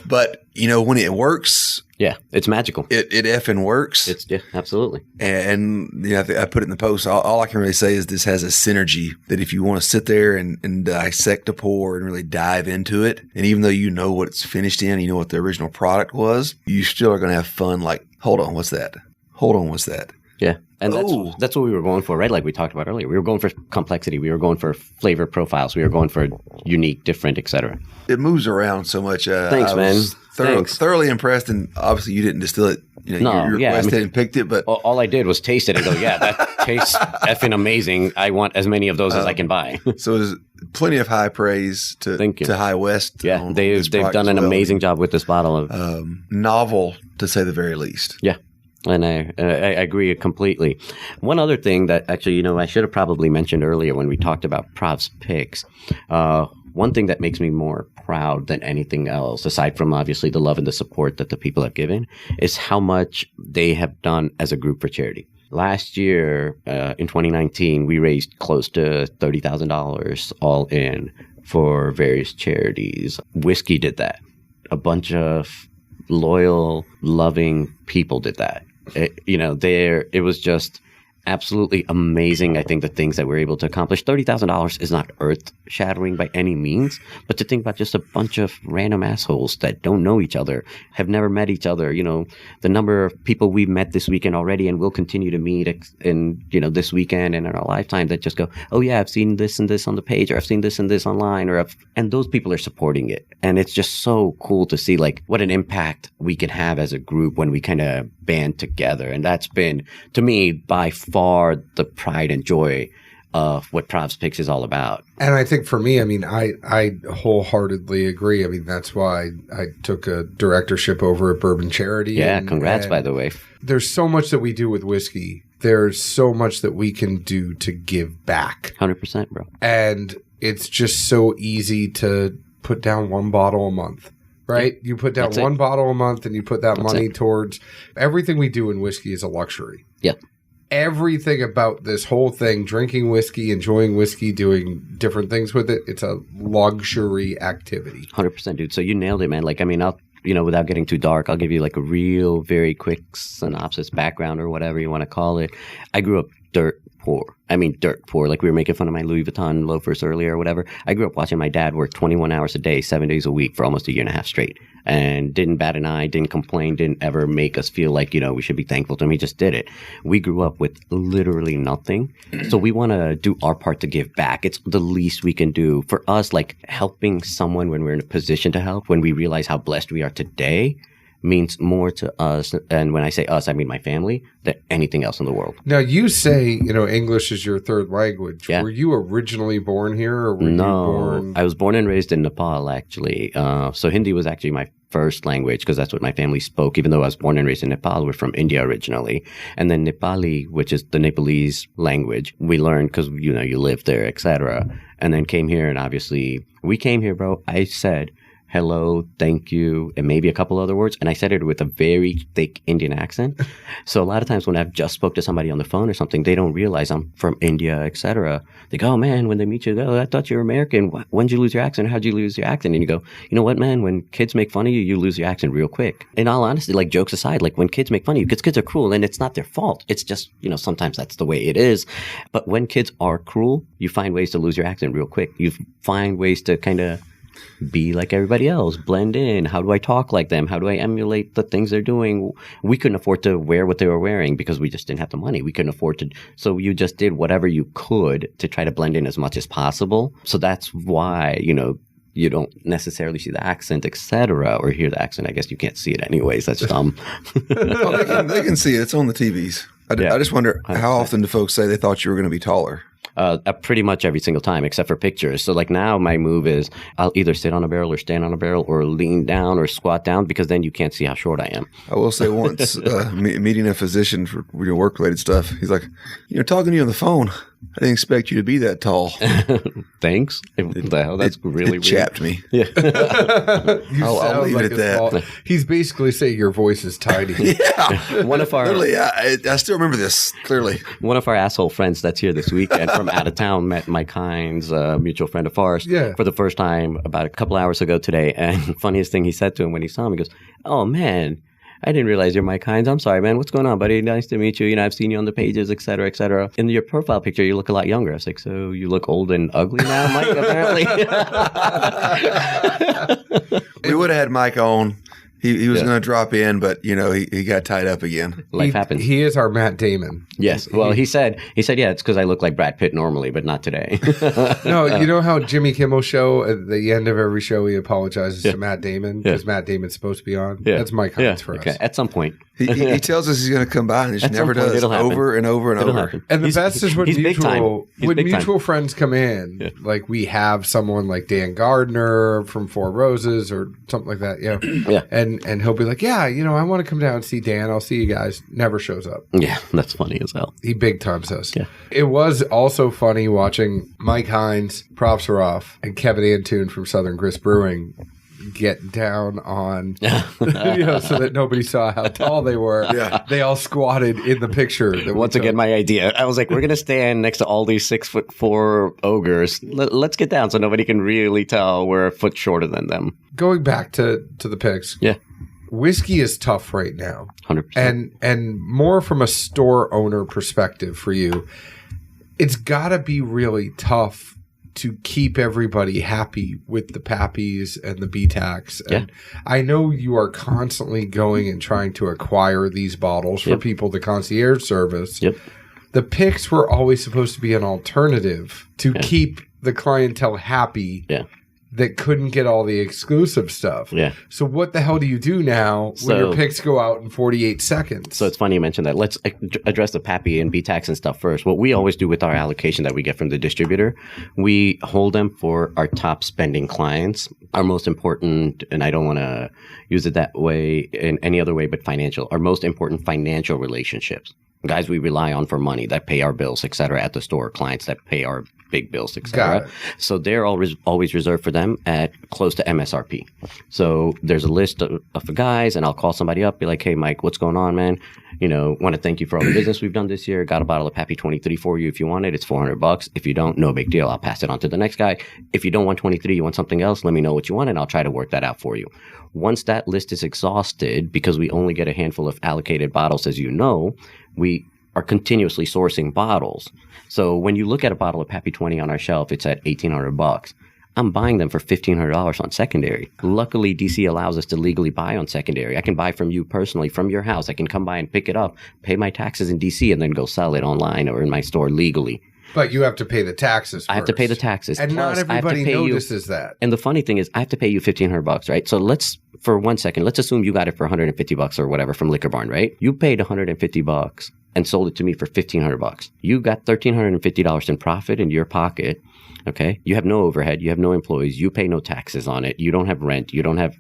But, when it works... Yeah, it's magical. It effing works. Yeah, absolutely. And I put it in the post. All I can really say is this has a synergy that if you want to sit there and dissect a pour and really dive into it, and even though you know what it's finished in, you know what the original product was, you still are going to have fun. Like, hold on, what's that? Hold on, what's that? Yeah. And Oh. that's what we were going for, right? Like we talked about earlier. We were going for complexity. We were going for flavor profiles. We were going for unique, different, etc. It moves around so much. Thanks, I man. was Thanks. thoroughly impressed, and obviously you didn't distill it. You know, No, you yeah, I requested mean- and picked it, but All I did was taste it and go, yeah, that tastes effing amazing. I want as many of those as I can buy. so there's plenty of high praise Thank you. to High West. Yeah, on they've this product done as an well. amazing job with this bottle of Novel, to say the very least. Yeah. And I agree completely. One other thing that actually, I should have probably mentioned earlier when we talked about Prav's picks, one thing that makes me more proud than anything else, aside from obviously the love and the support that the people have given, is how much they have done as a group for charity. Last year, in 2019, we raised close to $30,000 all in for various charities. Whiskey did that. A bunch of loyal, loving people did that. It was just absolutely amazing. I think the things that we're able to accomplish. $30,000 is not earth-shattering by any means, but to think about just a bunch of random assholes that don't know each other, have never met each other. The number of people we've met this weekend already, and will continue to meet in this weekend and in our lifetime that just go, oh yeah, I've seen this and this on the page, or I've seen this and this online, and those people are supporting it, and it's just so cool to see like what an impact we can have as a group when we kind of band together, and that's been to me by far the pride and joy of what Prav's Picks is all about. And I think for me, I mean, I wholeheartedly agree. I mean, that's why I took a directorship over at Bourbon Charity. Yeah, congrats, by the way. There's so much that we do with whiskey. There's so much that we can do to give back. 100%, bro. And it's just so easy to put down one bottle a month. Right? You put down one bottle a month and you put that money towards everything we do in whiskey is a luxury. Yep. Everything about this whole thing, drinking whiskey, enjoying whiskey, doing different things with it, it's a luxury activity. 100%, dude. So you nailed it, man. Like, I mean, without getting too dark, I'll give you like a real, very quick synopsis, background, or whatever you want to call it. I grew up dirt poor. I mean, dirt poor. Like we were making fun of my Louis Vuitton loafers earlier or whatever. I grew up watching my dad work 21 hours a day, 7 days a week for almost a year and a half straight, and didn't bat an eye, didn't complain, didn't ever make us feel like, we should be thankful to him. He just did it. We grew up with literally nothing. So we want to do our part to give back. It's the least we can do. For us, like helping someone when we're in a position to help, when we realize how blessed we are today, means more to us, and when I say us, I mean my family, than anything else in the world. Now, you say, English is your third language. Yeah. Were you originally born here, or were you born? I was born and raised in Nepal, actually. So Hindi was actually my first language because that's what my family spoke. Even though I was born and raised in Nepal, we're from India originally. And then Nepali, which is the Nepalese language, we learned because, you live there, etc. And then came here, and obviously, we came here, bro. I said hello, thank you, and maybe a couple other words. And I said it with a very thick Indian accent. So a lot of times when I've just spoke to somebody on the phone or something, they don't realize I'm from India, etc. They go, oh man, when they meet you, I thought you were American. When did you lose your accent? How'd you lose your accent? And you go, you know what, man, when kids make fun of you, you lose your accent real quick. In all honesty, like jokes aside, like when kids make fun of you, because kids are cruel and it's not their fault. It's just, sometimes that's the way it is. But when kids are cruel, you find ways to lose your accent real quick. You find ways to kind of be like everybody else, blend in. How do I talk like them? How do I emulate the things they're doing? We couldn't afford to wear what they were wearing because we just didn't have the money. We couldn't afford to. So you just did whatever you could to try to blend in as much as possible. So that's why, you don't necessarily see the accent, etc., or hear the accent. I guess you can't see it anyways. That's dumb. They can see it. It's on the TVs. I just wonder, how often do folks say they thought you were going to be taller? Pretty much every single time, except for pictures. So like now my move is I'll either sit on a barrel or stand on a barrel or lean down or squat down, because then you can't see how short I am. I will say once, meeting a physician for work-related stuff, he's like, talking to you on the phone, I didn't expect you to be that tall. Thanks. What the hell? That's really weird. Chapped me. Yeah. I'll leave it at that. He's basically saying your voice is tiny. Yeah. One of our literally, I still remember this clearly. One of our asshole friends that's here this weekend from out of town met Mike Hines, a mutual friend of ours, for the first time about a couple hours ago today. And funniest thing he said to him when he saw him, he goes, "Oh man, I didn't realize you're Mike Hines. I'm sorry, man. What's going on, buddy? Nice to meet you. I've seen you on the pages, et cetera, et cetera. In your profile picture, you look a lot younger." I was like, "So you look old and ugly now, Mike, apparently?" We would have had Mike on He was going to drop in, but he got tied up again. Life happens. He is our Matt Damon. Yes. Well, he said, yeah, it's because I look like Brad Pitt normally, but not today. No, you know how Jimmy Kimmel's show, at the end of every show, he apologizes to Matt Damon because Matt Damon's supposed to be on? Yeah. That's my comments for us. At some point. He tells us he's going to come by and he just never does. Over and over and It'll over. happen. And the best is when mutual time. friends come in, like we have someone like Dan Gardner from Four Roses or something like that, and he'll be like, yeah, I want to come down and see Dan. I'll see you guys. Never shows up. Yeah, that's funny as hell. He big times us. Yeah. It was also funny watching Mike Hines, Prav Saraff, and Kevin Antoon from Southern Grist Brewing get down on, so that nobody saw how tall they were. Yeah. They all squatted in the picture. Once again, my idea. I was like, we're going to stand next to all these 6'4" ogres. Let's get down so nobody can really tell we're a foot shorter than them. Going back to the picks. Yeah. Whiskey is tough right now. 100%. And more from a store owner perspective for you, it's got to be really tough to keep everybody happy with the Pappies and the BTACs. And I know you are constantly going and trying to acquire these bottles for people, the concierge service. Yep. The picks were always supposed to be an alternative to keep the clientele happy. Yeah. That couldn't get all the exclusive stuff. Yeah. So what the hell do you do now when your picks go out in 48 seconds? So it's funny you mentioned that. Let's address the Pappy and BTAX and stuff first. What we always do with our allocation that we get from the distributor, we hold them for our top spending clients, our most important, and I don't want to use it that way in any other way but financial, our most important financial relationships. Guys we rely on for money that pay our bills, et cetera, at the store, clients that pay our big bills, et cetera. So they're always reserved for them at close to MSRP. So there's a list of guys, and I'll call somebody up, be like, hey, Mike, what's going on, man? Want to thank you for all the business we've done this year. Got a bottle of Pappy 23 for you if you want it. It's $400. If you don't, no big deal. I'll pass it on to the next guy. If you don't want 23, you want something else, let me know what you want, and I'll try to work that out for you. Once that list is exhausted, because we only get a handful of allocated bottles, as you know, we are continuously sourcing bottles. So when you look at a bottle of Pappy 20 on our shelf, it's at $1,800. I'm buying them for $1,500 on secondary. Luckily, DC allows us to legally buy on secondary. I can buy from you personally, from your house. I can come by and pick it up, pay my taxes in DC, and then go sell it online or in my store legally. But you have to pay the taxes first. I have to pay the taxes. And plus, not everybody notices that. And the funny thing is, I have to pay you $1,500, right? So for 1 second, let's assume you got it for $150 or whatever from Liquor Barn, right? You paid $150 and sold it to me for $1,500. You got $1,350 in profit in your pocket. Okay. You have no overhead. You have no employees. You pay no taxes on it. You don't have rent. You don't have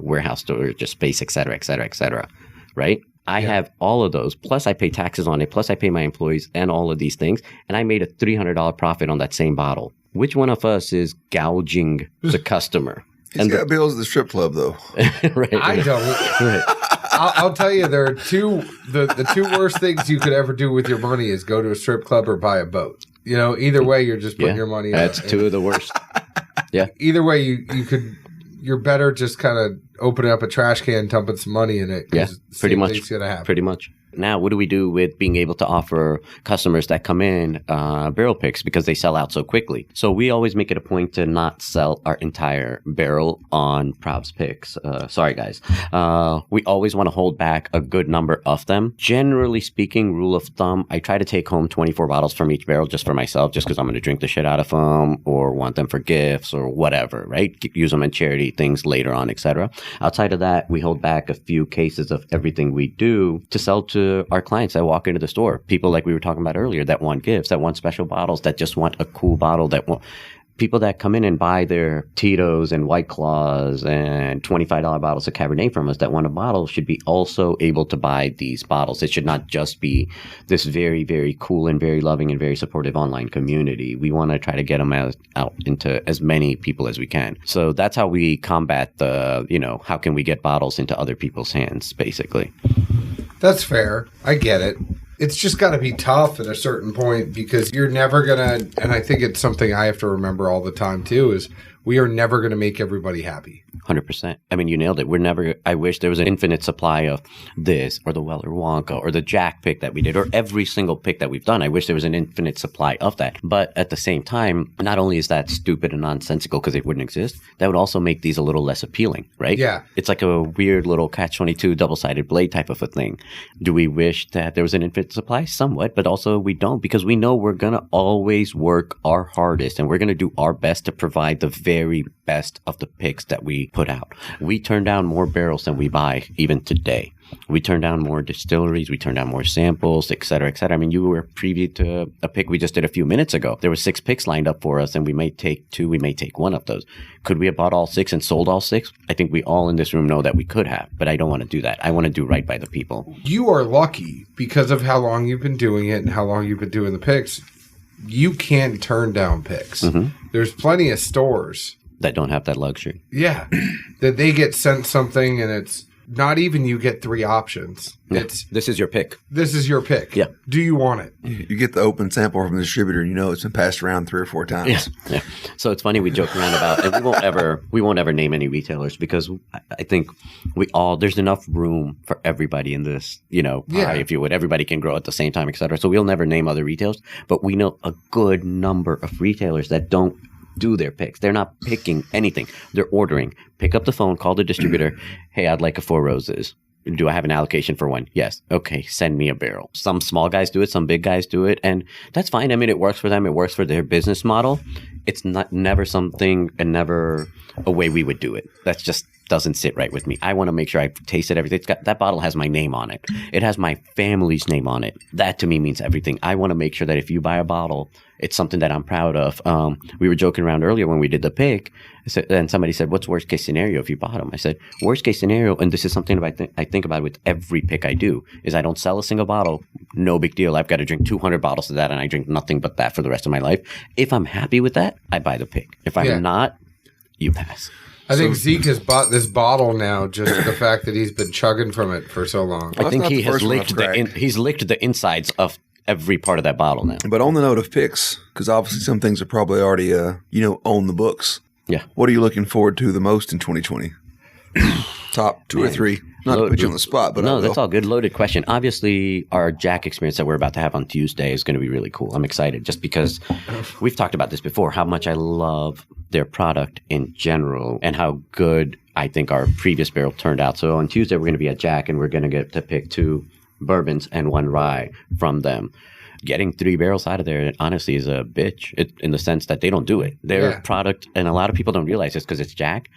warehouse storage, just space, et cetera, et cetera, et cetera. Right? I have all of those. Plus I pay taxes on it. Plus I pay my employees and all of these things. And I made a $300 profit on that same bottle. Which one of us is gouging the customer? He's got bills at the strip club, though. Right. I don't. Right. I'll tell you, there are the two worst things you could ever do with your money is go to a strip club or buy a boat. Either way, you're just putting your money. That's two of the worst. Yeah. Either way, you're better just kind of opening up a trash can, dumping some money in it. Yeah, pretty much. Gonna happen. Pretty much. Now, what do we do with being able to offer customers that come in barrel picks because they sell out so quickly? So we always make it a point to not sell our entire barrel on Prav's picks. Sorry, guys. We always want to hold back a good number of them. Generally speaking, rule of thumb, I try to take home 24 bottles from each barrel just for myself, just because I'm going to drink the shit out of them or want them for gifts or whatever, right? Use them in charity things later on, etc. Outside of that, we hold back a few cases of everything we do to sell to our clients that walk into the store. People like we were talking about earlier that want gifts, that want special bottles, that just want a cool bottle, that want people that come in and buy their Tito's and White Claws and $25 bottles of Cabernet from us that want a bottle should be also able to buy these bottles. It should not just be this very, very cool and very loving and very supportive online community. We want to try to get them out into as many people as we can. So that's how we combat the, how can we get bottles into other people's hands, basically. That's fair. I get it. It's just got to be tough at a certain point because you're never going to, and I think it's something I have to remember all the time too, is we are never going to make everybody happy. 100%. I mean, you nailed it. I wish there was an infinite supply of this or the Weller Wonka or the Jack pick that we did or every single pick that we've done. I wish there was an infinite supply of that. But at the same time, not only is that stupid and nonsensical because it wouldn't exist, that would also make these a little less appealing, right? Yeah. It's like a weird little catch-22 double-sided blade type of a thing. Do we wish that there was an infinite supply? Somewhat, but also we don't, because we know we're going to always work our hardest and we're going to do our best to provide the very best of the picks that we put out. We turn down more barrels than we buy even today. We turn down more distilleries. We turn down more samples, et cetera, et cetera. I mean, you were preview to a pick we just did a few minutes ago. There were 6 picks lined up for us, and we may take 2, we may take 1 of those. Could we have bought all 6 and sold all 6? I think we all in this room know that we could have, but I don't want to do that. I want to do right by the people. You are lucky because of how long you've been doing it and how long you've been doing the picks. You can turn down picks. There's plenty of stores that don't have that luxury. Yeah. That they get sent something and it's not even you get 3 options. Yeah. It's this is your pick. This is your pick. Yeah. Do you want it? You get the open sample from the distributor and you know it's been passed around 3 or 4 times. Yeah. So it's funny, we joke around about, and we won't ever name any retailers because I think there's enough room for everybody in this, pie, if you would. Everybody can grow at the same time, et cetera. So we'll never name other retailers, but we know a good number of retailers that don't do their picks. They're not picking anything. They're ordering. Pick up the phone, call the distributor. Hey, I'd like a 4 Roses. Do I have an allocation for 1? Yes. Okay, send me a barrel. Some small guys do it, some big guys do it, and that's fine. I mean, it works for them. It works for their business model. It's never something and never a way we would do it. That's just doesn't sit right with me. I want to make sure I've tasted everything. That bottle has my name on it. It has my family's name on it. That to me means everything. I want to make sure that if you buy a bottle, it's something that I'm proud of. We were joking around earlier when we did the pick, and somebody said, what's worst case scenario if you bought them? I said, worst case scenario, and this is something I think about with every pick I do, is I don't sell a single bottle. No big deal. I've got to drink 200 bottles of that, and I drink nothing but that for the rest of my life. If I'm happy with that, I buy the pick. If I'm not, you pass. I think Zeke has bought this bottle now, just the fact that he's been chugging from it for so long. I think he has licked he's licked the insides of every part of that bottle now. But on the note of picks, because obviously some things are probably already, on the books. Yeah. What are you looking forward to the most in 2020? Top 2 or 3. Not to put you on the spot, but no, that's all good. Loaded question. Obviously, our Jack experience that we're about to have on Tuesday is going to be really cool. I'm excited just because we've talked about this before, how much I love their product in general and how good I think our previous barrel turned out. So on Tuesday, we're going to be at Jack and we're going to get to pick 2 bourbons and 1 rye from them. Getting 3 barrels out of there, honestly, is a bitch in the sense that they don't do it. Their product, and a lot of people don't realize this because it's Jack.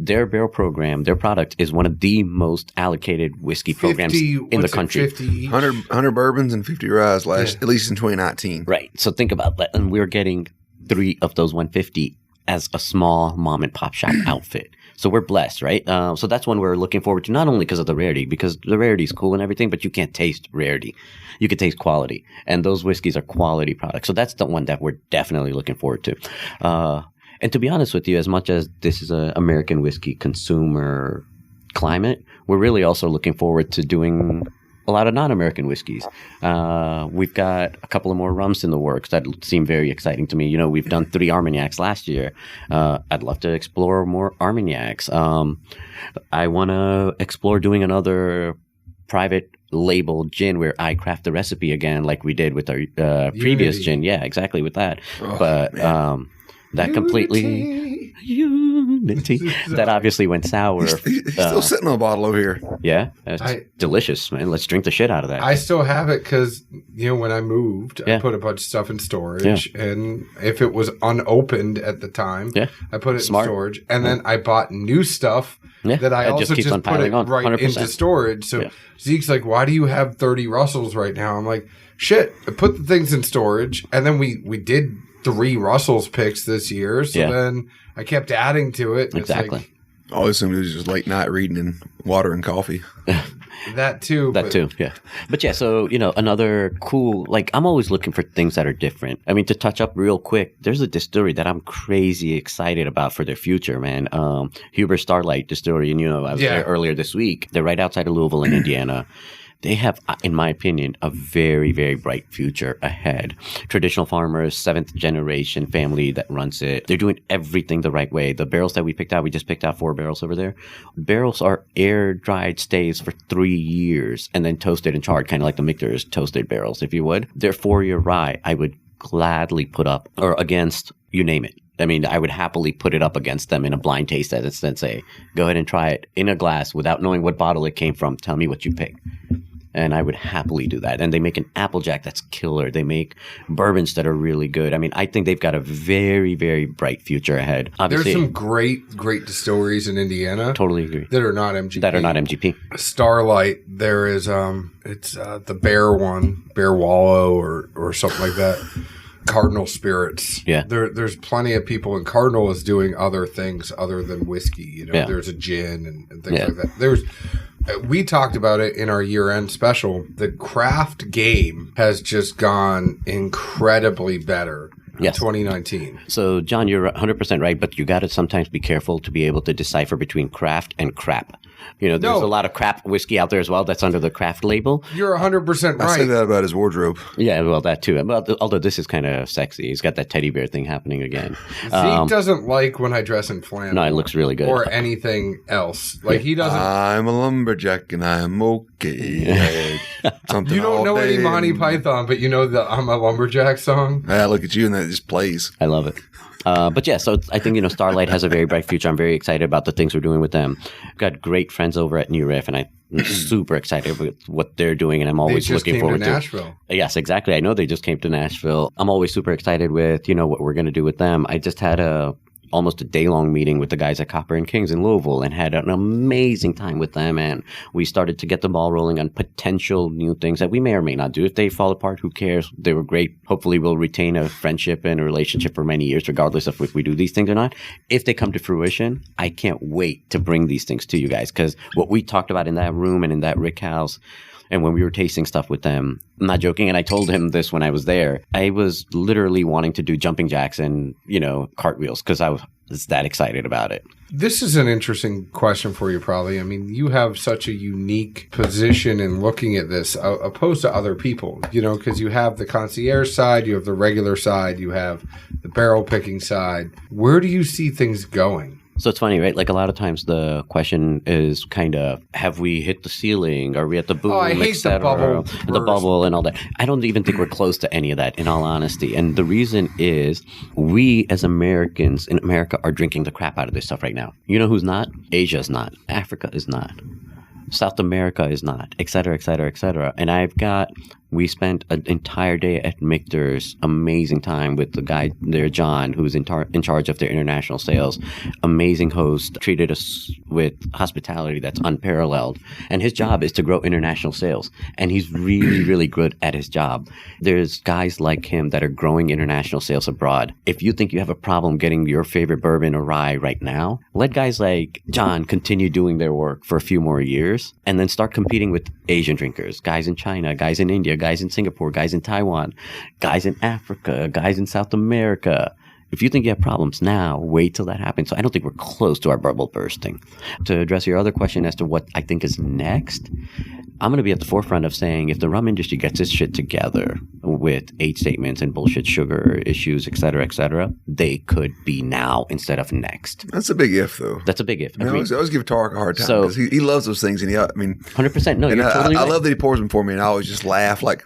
Their barrel program, their product is one of the most allocated whiskey programs in the country. 100 bourbons and 50 ryes at least in 2019. Right. So think about that. And we're getting 3 of those 150 as a small mom and pop shop outfit. So we're blessed, right? So that's one we're looking forward to, not only because of the rarity, because the rarity is cool and everything, but you can't taste rarity. You can taste quality. And those whiskeys are quality products. So that's the one that we're definitely looking forward to. And to be honest with you, as much as this is an American whiskey consumer climate, we're really also looking forward to doing a lot of non-American whiskeys. We've got a couple of more rums in the works that seem very exciting to me. We've done 3 Armagnacs last year. I'd love to explore more Armagnacs. I want to explore doing another private label gin where I craft the recipe again like we did with our previous gin. Yeah, exactly with that. That completely Unity. That obviously went sour. He's still sitting on a bottle over here. Yeah, it's delicious, man. Let's drink the shit out of that. I still have it because when I moved, I put a bunch of stuff in storage, and if it was unopened at the time, I put it in storage, and then I bought new stuff that I also just put it right 100%. Into storage. So Zeke's like, "Why do you have 30 Russells right now?" I'm like, "Shit, I put the things in storage, and then we did 3 Russell's picks this year, so then I kept adding to it." Exactly. I always assumed it was just late night reading and water and coffee. That too. Yeah. But so, another cool, I'm always looking for things that are different. I mean, to touch up real quick, there's a distillery that I'm crazy excited about for their future, man. Huber Starlight Distillery, and I was there earlier this week. They're right outside of Louisville in Indiana. They have, in my opinion, a very, very bright future ahead. Traditional farmers, 7th generation family that runs it. They're doing everything the right way. The barrels that we picked out, we just picked out 4 barrels over there. Barrels are air-dried staves for 3 years and then toasted and charred, kind of like the Michter's toasted barrels, if you would. They're 4-year rye. I would gladly put up or against, you name it. I mean, I would happily put it up against them in a blind taste test and say, go ahead and try it in a glass without knowing what bottle it came from. Tell me what you pick. And I would happily do that. And they make an Applejack that's killer. They make bourbons that are really good. I mean, I think they've got a very, very bright future ahead. Obviously, there's some great distilleries in Indiana. Totally agree. That are not MGP. Starlight. There is, it's the Bear one, Bear Wallow or something like that. Cardinal Spirits. Yeah. There's plenty of people, and Cardinal is doing other things other than whiskey. You know, there's a gin and things like that. We talked about it in our year-end special. The craft game has just gone incredibly better in 2019. So, John, you're 100% right, but you got to sometimes be careful to be able to decipher between craft and crap. You know, there's a lot of crap whiskey out there as well that's under the craft label. You're 100% right. I say that about his wardrobe. Yeah, well, that too. Although this is kind of sexy. He's got that teddy bear thing happening again. Zeke doesn't like when I dress in flannel. No, it looks really good. Or anything else. Like, he doesn't. I'm a lumberjack and I'm okay. Something you don't know day. any Monty Python, but you know the I'm a Lumberjack song? I look at you and that just plays. I love it. But yeah, so I think, Starlight has a very bright future. I'm very excited about the things we're doing with them. I've got great friends over at New Riff, and I'm super excited with what they're doing, and I'm always looking forward to Nashville. Yes, exactly. I know they just came to Nashville. I'm always super excited with, what we're going to do with them. I just had almost a day-long meeting with the guys at Copper and Kings in Louisville and had an amazing time with them. And we started to get the ball rolling on potential new things that we may or may not do. If they fall apart, who cares? They were great. Hopefully we'll retain a friendship and a relationship for many years, regardless of if we do these things or not. If they come to fruition, I can't wait to bring these things to you guys, because what we talked about in that room and in that Rick House, and when we were tasting stuff with them, I'm not joking, and I told him this when I was there, I was literally wanting to do jumping jacks and, cartwheels, because I was that excited about it. This is an interesting question for you, probably. I mean, you have such a unique position in looking at this opposed to other people, because you have the concierge side, you have the regular side, you have the barrel picking side. Where do you see things going? So it's funny, right? Like, a lot of times the question is kind of, have we hit the ceiling? Are we at the boom, I hate the bubble. The bubble and all that. I don't even think we're close to any of that, in all honesty. And the reason is, we as Americans in America are drinking the crap out of this stuff right now. You know who's not? Asia's not. Africa is not. South America is not, et cetera, et cetera, et cetera. And we spent an entire day at Michter's, amazing time with the guy there, John, who's in charge of their international sales. Amazing host, treated us with hospitality that's unparalleled. And his job is to grow international sales. And he's really, really good at his job. There's guys like him that are growing international sales abroad. If you think you have a problem getting your favorite bourbon or rye right now, let guys like John continue doing their work for a few more years and then start competing with Asian drinkers, guys in China, guys in India, guys in Singapore, guys in Taiwan, guys in Africa, guys in South America. If you think you have problems now, wait till that happens. So I don't think we're close to our bubble bursting. To address your other question as to what I think is next, I'm going to be at the forefront of saying, if the rum industry gets its shit together with age statements and bullshit sugar issues, et cetera, they could be now instead of next. That's a big if, though. That's a big if. I always give Tarek a hard time because he loves those things. And 100%. No, you're totally right. I love that he pours them for me, and I always just laugh like,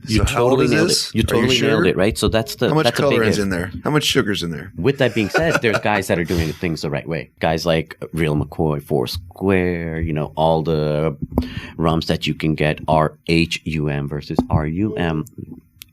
you totally nailed it. You totally nailed it, right? So that's how much that's color a big is in there? How much sugar's in there? With that being said, there's guys that are doing things the right way. Guys like Real McCoy, Four Square, all the rums that you can get are HUM versus RUM.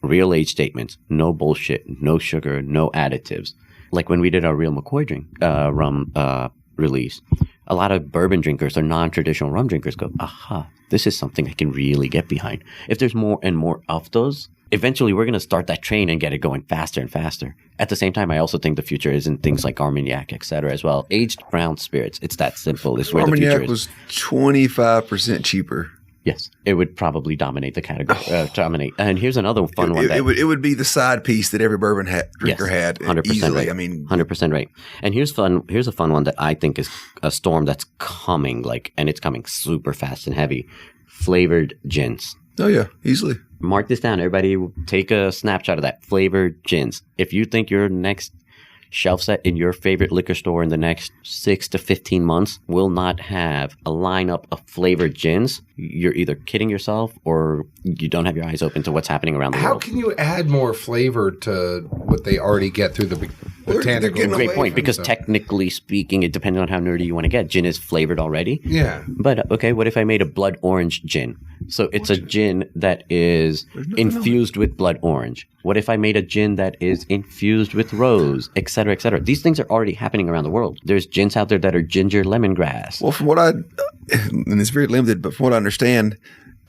Real age statements, no bullshit, no sugar, no additives. Like when we did our Real McCoy rum release, a lot of bourbon drinkers or non-traditional rum drinkers go, aha, this is something I can really get behind. If there's more and more of those, eventually we're going to start that train and get it going faster and faster. At the same time, I also think the future is in things like Armagnac, et cetera, as well. Aged brown spirits, it's that simple. It's where the future is. Armagnac was 25% cheaper. Yes, it would probably dominate the category. And here's another fun one. It would be the side piece that every bourbon drinker had 100% easily. Right. 100% right. And here's a fun one that I think is a storm that's coming, and it's coming super fast and heavy. flavored gins. Oh, yeah, easily. Mark this down. Everybody take a snapshot of that. Flavored gins. If you think your next shelf set in your favorite liquor store in the next 6 to 15 months will not have a lineup of flavored gins, you're either kidding yourself or you don't have your eyes open to what's happening around the How world. can you add more flavor to what they already get through the botanical? Great point, because technically speaking, it depends on how nerdy you want to get. Gin is flavored already. Yeah. But, okay, what if I made a blood orange gin? So it's a gin that is infused with blood orange. What if I made a gin that is infused with rose, et cetera, et cetera? These things are already happening around the world. There's gins out there that are ginger lemongrass. Well, from what and it's very limited, but from what I understand,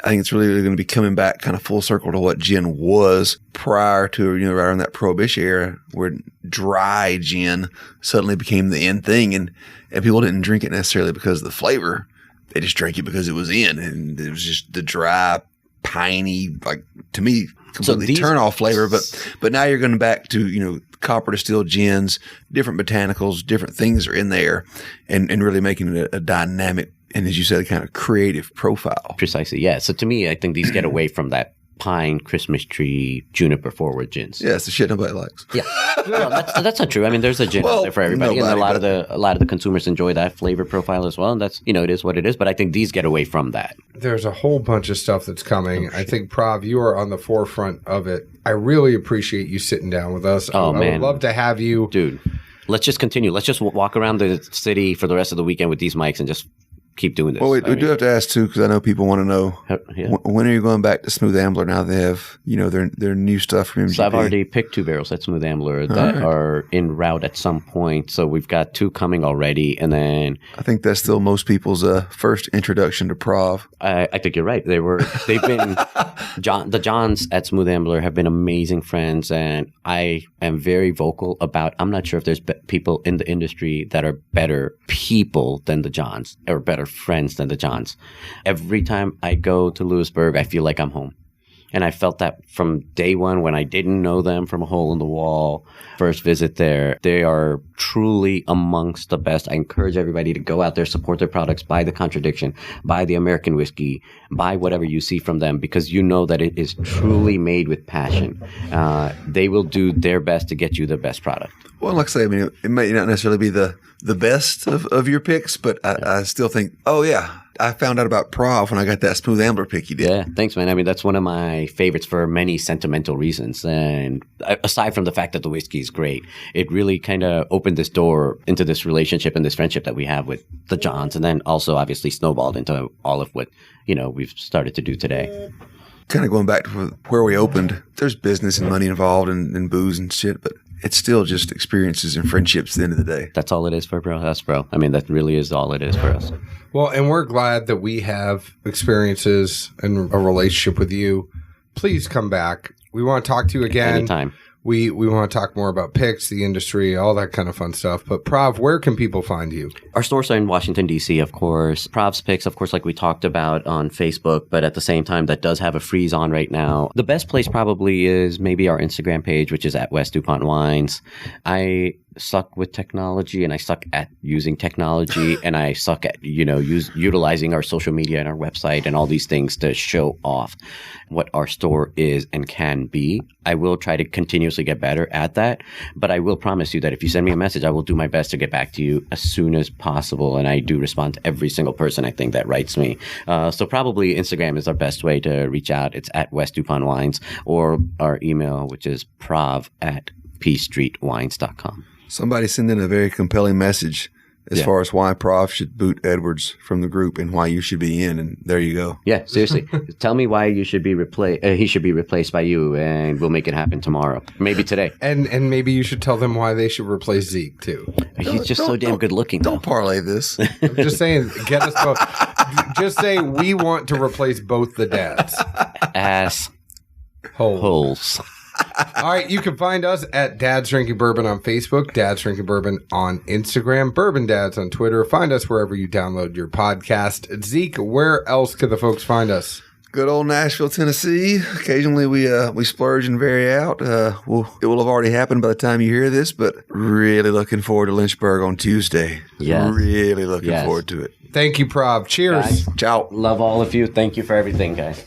I think it's really going to be coming back kind of full circle to what gin was prior to, right around that Prohibition era, where dry gin suddenly became the in thing. And people didn't drink it necessarily because of the flavor. They just drank it because it was in. And it was just the dry, piney, like, to me, completely turn-off flavor. But now you're going back to, copper distilled gins, different botanicals, different things are in there, and really making it a dynamic, and as you said, a kind of creative profile. Precisely, yeah. So to me, I think these get away from that pine, Christmas tree, juniper forward gins. Yeah, it's the shit nobody likes. Yeah, well, that's not true. I mean, there's a gin out there for everybody, and a lot of the consumers enjoy that flavor profile as well. And that's it is what it is. But I think these get away from that. There's a whole bunch of stuff that's coming. I think, Prav, you are on the forefront of it. I really appreciate you sitting down with us. Oh, man. I would love to have you. Dude, let's just continue. Let's just walk around the city for the rest of the weekend with these mics and just keep doing this. Well, we do have to ask too, because I know people want to know when are you going back to Smooth Ambler now they have their new stuff from MGP? So I've already picked 2 barrels at Smooth Ambler that are en route at some point. So we've got 2 coming already, and then I think that's still most people's first introduction to Prav. I think you're right. They've been the Johns at Smooth Ambler have been amazing friends, and I am very vocal about. I'm not sure if there's people in the industry that are better people than the Johns or better friends than the Johns. Every time I go to Lewisburg, I feel like I'm home. And I felt that from day one when I didn't know them from a hole in the wall, first visit there. They are truly amongst the best. I encourage everybody to go out there, support their products, buy the Contradiction, buy the American whiskey, buy whatever you see from them, because you know that it is truly made with passion. They will do their best to get you the best product. Well, like I say, I mean, it may not necessarily be the best of your picks, but I still think, oh, yeah, I found out about Prav when I got that Smooth Ambler pick you did. Yeah, thanks, man. I mean, that's one of my favorites for many sentimental reasons. And aside from the fact that the whiskey is great, it really kind of opened this door into this relationship and this friendship that we have with the Johns, and then also obviously snowballed into all of what, we've started to do today. Kind of going back to where we opened, there's business and money involved and booze and shit, but it's still just experiences and friendships at the end of the day. That's all it is for us, bro. I mean, that really is all it is for us. Well, and we're glad that we have experiences and a relationship with you. Please come back. We want to talk to you again. Anytime. We want to talk more about picks, the industry, all that kind of fun stuff. But Prav, where can people find you? Our stores are in Washington, D.C., of course. Prav's Picks, of course, like we talked about on Facebook, but at the same time, that does have a freeze on right now. The best place probably is maybe our Instagram page, which is at West Dupont Wines. I suck with technology, and I suck at using technology, and I suck at, utilizing our social media and our website and all these things to show off what our store is and can be. I will try to continuously get better at that, but I will promise you that if you send me a message, I will do my best to get back to you as soon as possible, and I do respond to every single person I think that writes me. So probably Instagram is our best way to reach out. It's at West Dupont Wines, or our email, which is prav@pstreetwines.com. Somebody sent in a very compelling message as far as why Prav should boot Edwards from the group and why you should be in, and there you go. Yeah, seriously. Tell me why you should be he should be replaced by you, and we'll make it happen tomorrow. Maybe today. And maybe you should tell them why they should replace Zeke, too. He's just so damn good looking. Don't parlay this. I'm just saying, get us both. Just say we want to replace both the dads. Ass holes. All right, you can find us at Dad's Drinking Bourbon on Facebook, Dad's Drinking Bourbon on Instagram, Bourbon Dads on Twitter. Find us wherever you download your podcast. Zeke, where else can the folks find us? Good old Nashville, Tennessee. Occasionally we splurge and vary out. It will have already happened by the time you hear this, but really looking forward to Lynchburg on Tuesday. Yes. Really looking forward to it. Thank you, Prav. Cheers. Guys, Ciao. love all of you. Thank you for everything, guys.